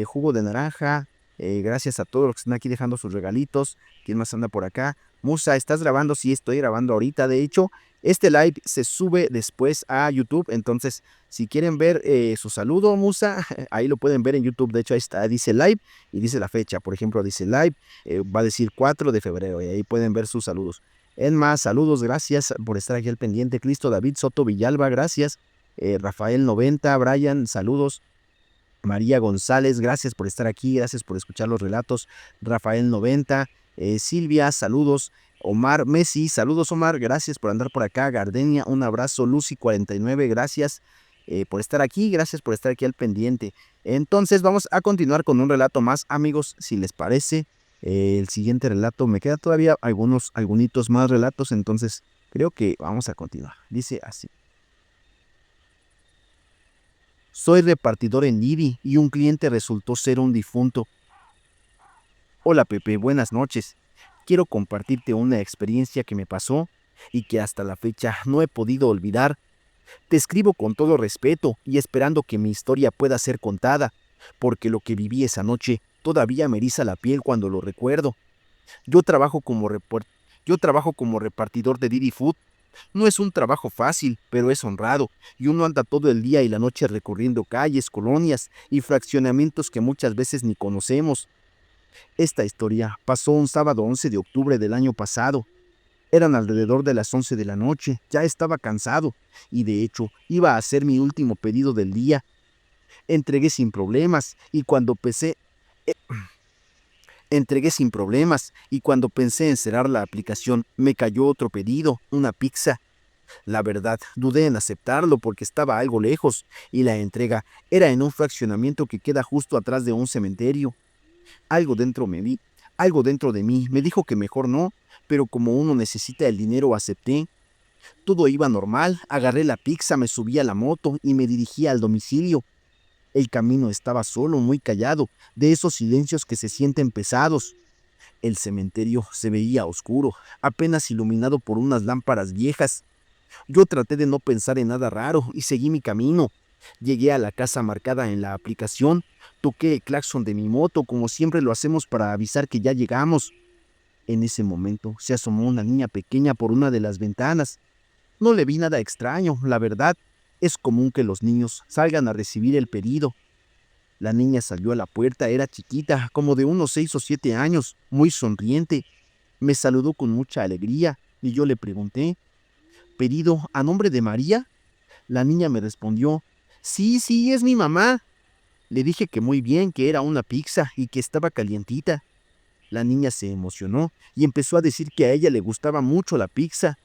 Speaker 1: Jugo de naranja, gracias a todos los que están aquí dejando sus regalitos. ¿Quién más anda por acá? Musa, ¿estás grabando? Sí, estoy grabando ahorita. De hecho, este live se sube después a YouTube. Entonces, si quieren ver su saludo, Musa, ahí lo pueden ver en YouTube. De hecho, ahí está, dice live y dice la fecha. Por ejemplo, dice live, va a decir 4 de febrero y ahí pueden ver sus saludos. En más, saludos, gracias por estar aquí al pendiente. Cristo David Soto Villalba, gracias. Rafael 90, Brian, saludos. María González, gracias por estar aquí, gracias por escuchar los relatos. Rafael 90, Silvia, saludos. Omar Messi, saludos Omar, gracias por andar por acá. Gardenia, un abrazo. Lucy 49, gracias por estar aquí, gracias por estar aquí al pendiente. Entonces vamos a continuar con un relato más, amigos, si les parece. El siguiente relato, me queda todavía algunitos más relatos, entonces creo que vamos a continuar. Dice así. Soy repartidor en Didi y un cliente resultó ser un difunto. Hola Pepe, buenas noches. Quiero compartirte una experiencia que me pasó y que hasta la fecha no he podido olvidar. Te escribo con todo respeto y esperando que mi historia pueda ser contada, porque lo que viví esa noche todavía me eriza la piel cuando lo recuerdo. Yo trabajo como, Yo trabajo como repartidor de Didi Food. No es un trabajo fácil, pero es honrado, y uno anda todo el día y la noche recorriendo calles, colonias y fraccionamientos que muchas veces ni conocemos. Esta historia pasó un sábado 11 de octubre del año pasado. Eran alrededor de las 11 de la noche, ya estaba cansado, y de hecho iba a hacer mi último pedido del día. Entregué sin problemas, y cuando pensé... Entregué sin problemas, y cuando pensé en cerrar la aplicación, me cayó otro pedido, una pizza. La verdad, dudé en aceptarlo porque estaba algo lejos y la entrega era en un fraccionamiento que queda justo atrás de un cementerio. Algo dentro me vi, Algo dentro de mí me dijo que mejor no, pero como uno necesita el dinero, acepté. Todo iba normal, agarré la pizza, me subí a la moto y me dirigí al domicilio. El camino estaba solo, muy callado, de esos silencios que se sienten pesados. El cementerio se veía oscuro, apenas iluminado por unas lámparas viejas. Yo traté de no pensar en nada raro y seguí mi camino. Llegué a la casa marcada en la aplicación, toqué el claxon de mi moto como siempre lo hacemos para avisar que ya llegamos. En ese momento se asomó una niña pequeña por una de las ventanas. No le vi nada extraño, la verdad. Es común que los niños salgan a recibir el pedido. La niña salió a la puerta, era chiquita, como de unos 6 o 7 años, muy sonriente. Me saludó con mucha alegría y yo le pregunté, ¿pedido a nombre de María? La niña me respondió, sí, sí, es mi mamá. Le dije que muy bien, que era una pizza y que estaba calientita. La niña se emocionó y empezó a decir que a ella le gustaba mucho la pizza.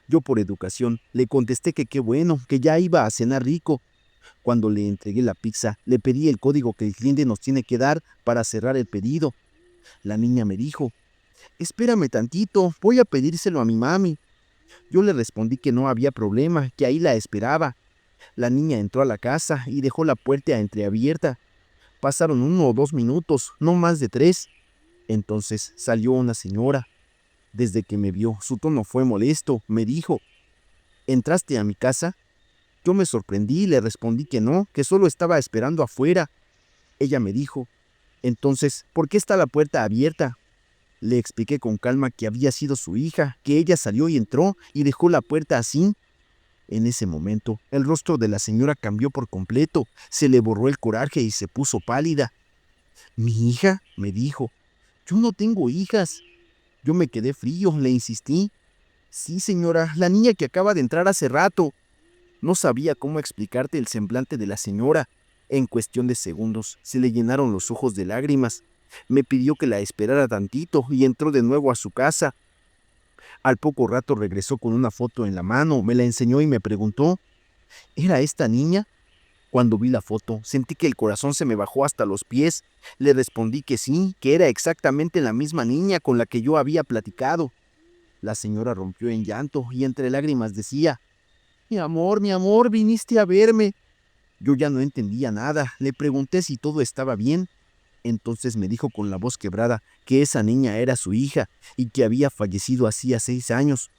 Speaker 1: Yo por educación le contesté que qué bueno, que ya iba a cenar rico. Cuando le entregué la pizza, le pedí el código que el cliente nos tiene que dar para cerrar el pedido. La niña me dijo, espérame tantito, voy a pedírselo a mi mami. Yo le respondí que no había problema, que ahí la esperaba. La niña entró a la casa y dejó la puerta entreabierta. Pasaron 1 o 2 minutos, no más de 3. Entonces salió una señora. Desde que me vio, su tono fue molesto. Me dijo, ¿entraste a mi casa? Yo me sorprendí y le respondí que no, que solo estaba esperando afuera. Ella me dijo, entonces, ¿por qué está la puerta abierta? Le expliqué con calma que había sido su hija, que ella salió y entró y dejó la puerta así. En ese momento, el rostro de la señora cambió por completo, se le borró el coraje y se puso pálida. ¿Mi hija?, me dijo. Yo no tengo hijas. Yo me quedé frío, le insistí. Sí, señora, la niña que acaba de entrar hace rato. No sabía cómo explicarte el semblante de la señora. En cuestión de segundos, se le llenaron los ojos de lágrimas. Me pidió que la esperara tantito y entró de nuevo a su casa. Al poco rato regresó con una foto en la mano, me la enseñó y me preguntó, ¿era esta niña? Cuando vi la foto, sentí que el corazón se me bajó hasta los pies. Le respondí que sí, que era exactamente la misma niña con la que yo había platicado. La señora rompió en llanto y entre lágrimas decía, mi amor, viniste a verme. Yo ya no entendía nada, le pregunté si todo estaba bien. Entonces me dijo con la voz quebrada que esa niña era su hija y que había fallecido hacía 6 años.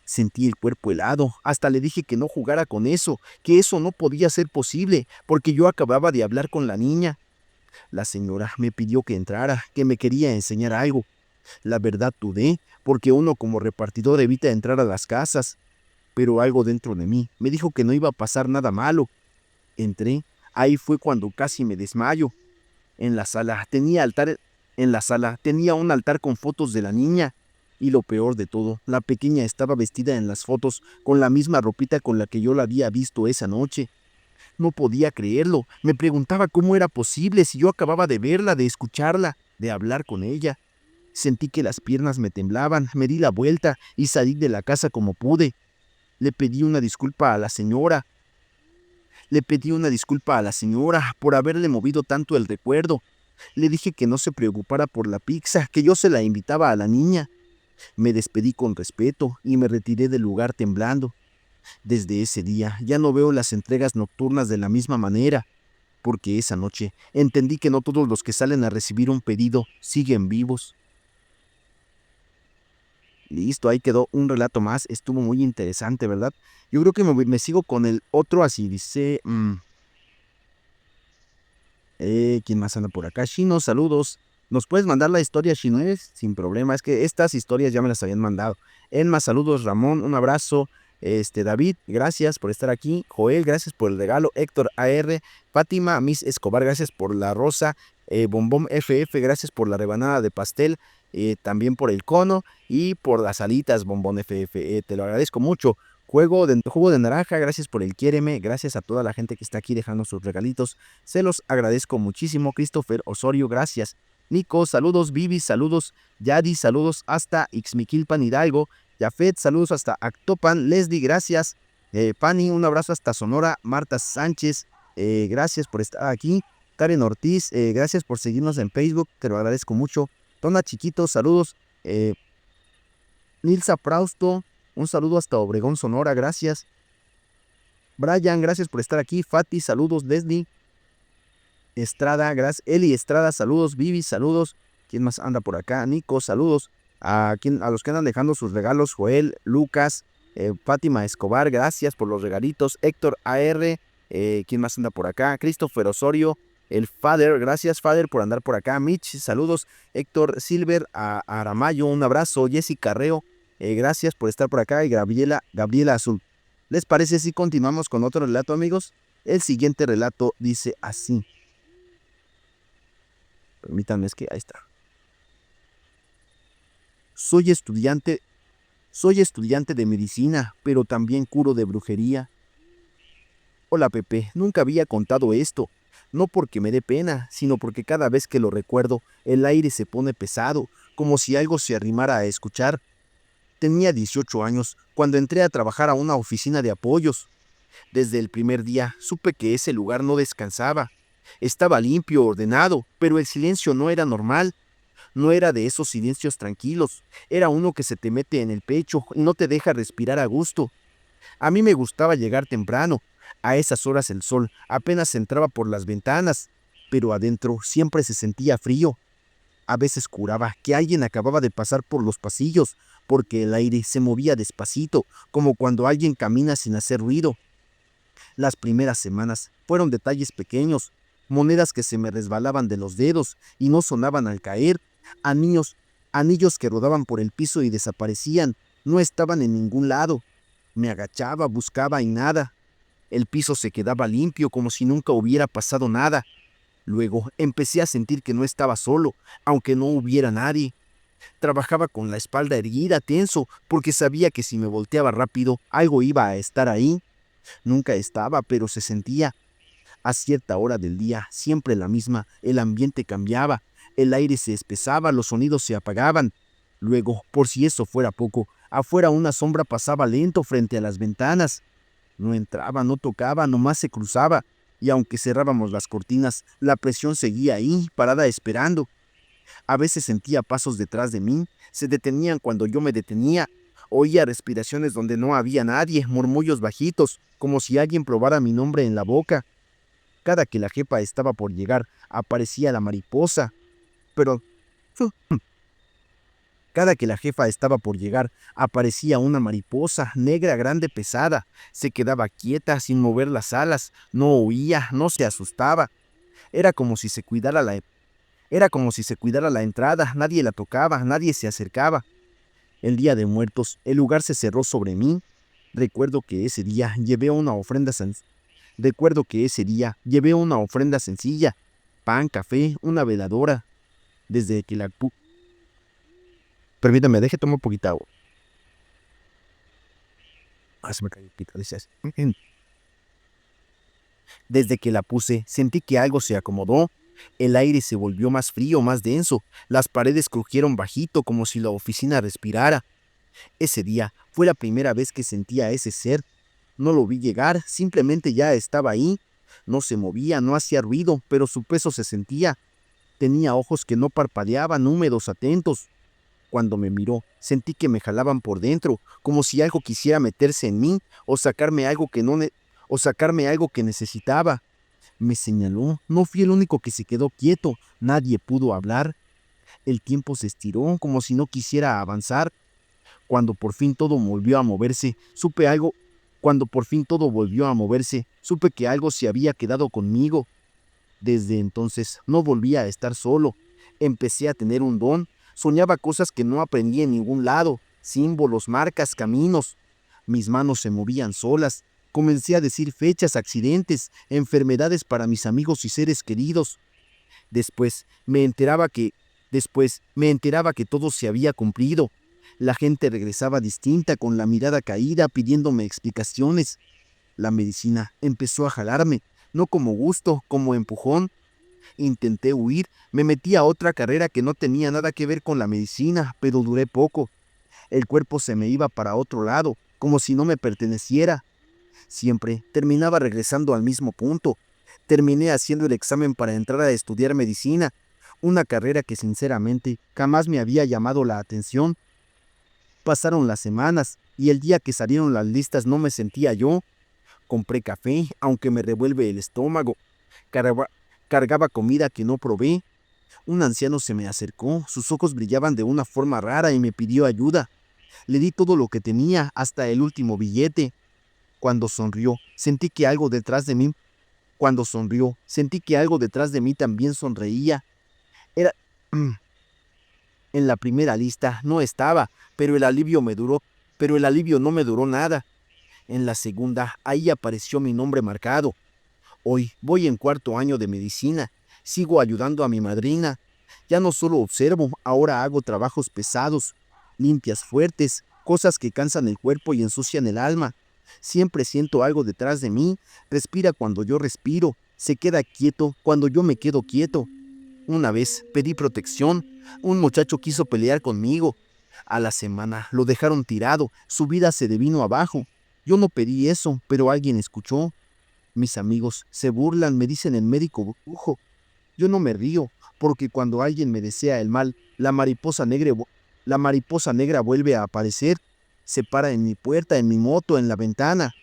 Speaker 1: Sentí el cuerpo helado, hasta le dije que no jugara con eso, que eso no podía ser posible, porque yo acababa de hablar con la niña. La señora me pidió que entrara, que me quería enseñar algo. La verdad dudé, porque uno como repartidor evita entrar a las casas, pero algo dentro de mí me dijo que no iba a pasar nada malo. Entré, ahí fue cuando casi me desmayo. En la sala tenía altar, en la sala tenía un altar con fotos de la niña. Y lo peor de todo, la pequeña estaba vestida en las fotos con la misma ropita con la que yo la había visto esa noche. No podía creerlo. Me preguntaba cómo era posible si yo acababa de verla, de escucharla, de hablar con ella. Sentí que las piernas me temblaban, me di la vuelta y salí de la casa como pude. Le pedí una disculpa a la señora. Le pedí una disculpa a la señora por haberle movido tanto el recuerdo. Le dije que no se preocupara por la pizza, que yo se la invitaba a la niña. Me despedí con respeto y me retiré del lugar temblando. Desde ese día ya no veo las entregas nocturnas de la misma manera, porque esa noche entendí que no todos los que salen a recibir un pedido siguen vivos. Listo, ahí quedó un relato más, estuvo muy interesante, ¿verdad? Yo creo que me sigo con el otro, así dice, ¿quién más anda por acá? Shino, saludos. ¿Nos puedes mandar la historia, Shino? Sin problema, es que estas historias ya me las habían mandado. Enma, saludos. Ramón, un abrazo. David, gracias por estar aquí. Joel, gracias por el regalo. Héctor AR, Fátima, Miss Escobar, gracias por la rosa. Bombón FF, gracias por la rebanada de pastel. También por el cono y por las alitas, Bombón FF. Te lo agradezco mucho. Jugo de naranja, gracias por el quiéreme, gracias a toda la gente que está aquí dejando sus regalitos, se los agradezco muchísimo. Christopher Osorio, gracias. Nico, saludos. Vivi, saludos. Yadi, saludos hasta Ixmiquilpan, Hidalgo. Jafet, saludos hasta Actopan. Leslie, gracias. Pani, un abrazo hasta Sonora. Marta Sánchez, gracias por estar aquí. Karen Ortiz, gracias por seguirnos en Facebook, te lo agradezco mucho. Tona Chiquito, saludos. Nilsa Prausto, un saludo hasta Obregón, Sonora, gracias. Brian, gracias por estar aquí. Fati, saludos. Leslie Estrada, gracias. Eli Estrada, saludos. Vivi, saludos. ¿Quién más anda por acá? Nico, saludos. A los que andan dejando sus regalos. Joel, Lucas, Fátima Escobar, gracias por los regalitos. Héctor AR, ¿quién más anda por acá? Christopher Osorio, el Father, gracias Father por andar por acá. Mitch, saludos. Héctor Silver, a Aramayo, un abrazo. Jessica Carreo, gracias por estar por acá. Y Gabriela Azul. ¿Les parece si continuamos con otro relato, amigos? El siguiente relato dice así. Permítanme, es que ahí está. Soy estudiante de medicina, pero también curo de brujería. Hola Pepe, nunca había contado esto, no porque me dé pena, sino porque cada vez que lo recuerdo, el aire se pone pesado, como si algo se arrimara a escuchar. Tenía 18 años cuando entré a trabajar a una oficina de apoyos. Desde el primer día supe que ese lugar no descansaba. Estaba limpio, ordenado, pero el silencio no era normal. No era de esos silencios tranquilos. Era uno que se te mete en el pecho y no te deja respirar a gusto. A mí me gustaba llegar temprano. A esas horas el sol apenas entraba por las ventanas, pero adentro siempre se sentía frío. A veces juraba que alguien acababa de pasar por los pasillos, porque el aire se movía despacito, como cuando alguien camina sin hacer ruido. Las primeras semanas fueron detalles pequeños, monedas que se me resbalaban de los dedos y no sonaban al caer, anillos que rodaban por el piso y desaparecían, no estaban en ningún lado. Me agachaba, buscaba y nada. El piso se quedaba limpio como si nunca hubiera pasado nada. Luego empecé a sentir que no estaba solo, aunque no hubiera nadie. Trabajaba con la espalda erguida, tenso, porque sabía que si me volteaba rápido, algo iba a estar ahí. Nunca estaba, pero se sentía. A cierta hora del día, siempre la misma, el ambiente cambiaba, el aire se espesaba, los sonidos se apagaban. Luego, por si eso fuera poco, afuera una sombra pasaba lento frente a las ventanas. No entraba, no tocaba, nomás se cruzaba, y aunque cerrábamos las cortinas, la presión seguía ahí, parada esperando. A veces sentía pasos detrás de mí, se detenían cuando yo me detenía. Oía respiraciones donde no había nadie, murmullos bajitos, como si alguien probara mi nombre en la boca. Cada que la jefa estaba por llegar, aparecía la mariposa. Pero cada que la jefa estaba por llegar, aparecía una mariposa negra, grande, pesada. Se quedaba quieta, sin mover las alas. No huía, no se asustaba. Era como si se cuidara Era como si se cuidara la entrada. Nadie la tocaba, nadie se acercaba. El día de muertos, el lugar se cerró sobre mí. Recuerdo que ese día llevé una ofrenda Recuerdo que ese día llevé una ofrenda sencilla. Pan, café, una veladora. Desde que la... Permítame, deje tomar un poquito de agua. Se me cayó el pito, dices. Desde que la puse, sentí que algo se acomodó. El aire se volvió más frío, más denso. Las paredes crujieron bajito como si la oficina respirara. Ese día fue la primera vez que sentía a ese ser. No lo vi llegar, simplemente ya estaba ahí. No se movía, no hacía ruido, pero su peso se sentía. Tenía ojos que no parpadeaban, húmedos, atentos. Cuando me miró, sentí que me jalaban por dentro, como si algo quisiera meterse en mí o sacarme algo que necesitaba. Me señaló, no fui el único que se quedó quieto, nadie pudo hablar. El tiempo se estiró como si no quisiera avanzar. Cuando por fin todo volvió a moverse, supe que algo se había quedado conmigo. Desde entonces no volví a estar solo. Empecé a tener un don. Soñaba cosas que no aprendí en ningún lado, símbolos, marcas, caminos. Mis manos se movían solas. Comencé a decir fechas, accidentes, enfermedades para mis amigos y seres queridos. Después me enteraba que todo se había cumplido. La gente regresaba distinta, con la mirada caída, pidiéndome explicaciones. La medicina empezó a jalarme, no como gusto, como empujón. Intenté huir, me metí a otra carrera que no tenía nada que ver con la medicina, pero duré poco. El cuerpo se me iba para otro lado, como si no me perteneciera. Siempre terminaba regresando al mismo punto. Terminé haciendo el examen para entrar a estudiar medicina, una carrera que sinceramente jamás me había llamado la atención. Pasaron las semanas y el día que salieron las listas no me sentía yo. Compré café, aunque me revuelve el estómago. Cargaba comida que no probé. Un anciano se me acercó, sus ojos brillaban de una forma rara y me pidió ayuda. Le di todo lo que tenía, hasta el último billete. Cuando sonrió, sentí que algo detrás de mí también sonreía. Era... En la primera lista no estaba, pero el alivio no me duró nada. En la segunda, ahí apareció mi nombre marcado. Hoy voy en 4º año de medicina. Sigo ayudando a mi madrina. Ya no solo observo, ahora hago trabajos pesados, limpias fuertes, cosas que cansan el cuerpo y ensucian el alma. Siempre siento algo detrás de mí. Respira cuando yo respiro. Se queda quieto cuando yo me quedo quieto. Una vez pedí protección. Un muchacho quiso pelear conmigo. A la semana lo dejaron tirado. Su vida se devino abajo. Yo no pedí eso, pero alguien escuchó. Mis amigos se burlan, me dicen el médico brujo. Yo no me río, porque cuando alguien me desea el mal, la mariposa negra vuelve a aparecer. Se para en mi puerta, en mi moto, en la ventana.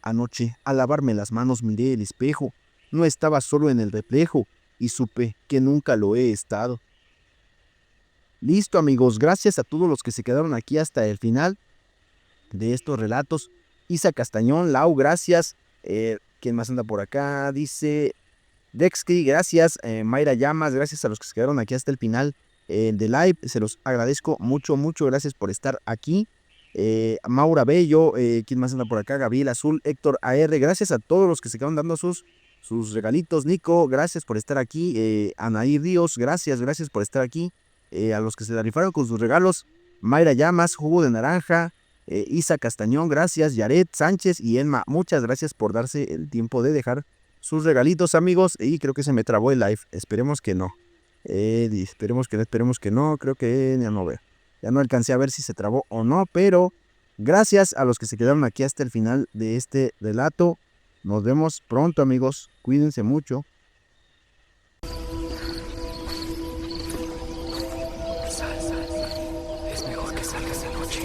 Speaker 1: Anoche, al lavarme las manos, miré el espejo. No estaba solo en el reflejo, y supe que nunca lo he estado. Listo, amigos, gracias a todos los que se quedaron aquí hasta el final de estos relatos. Isa Castañón, Lau, gracias. ¿Quién más anda por acá? Dice Dexky, gracias. Mayra Llamas, gracias a los que se quedaron aquí hasta el final de live. Se los agradezco mucho, mucho. Gracias por estar aquí. Maura Bello, ¿quién más anda por acá? Gabriel Azul, Héctor AR, gracias a todos los que se quedaron dando sus regalitos. Nico, gracias por estar aquí. Anaí Ríos, gracias por estar aquí. A los que se la rifaron con sus regalos. Mayra Llamas, Jugo de Naranja. Isa Castañón, gracias. Yaret Sánchez y Emma, muchas gracias por darse el tiempo de dejar sus regalitos, amigos. Y creo que se me trabó el live, esperemos que no. Esperemos que no, creo que ya no veo. Ya no alcancé a ver si se trabó o no, pero gracias a los que se quedaron aquí hasta el final de este relato. Nos vemos pronto, amigos. Cuídense mucho.
Speaker 2: Es mejor que salgas de noche.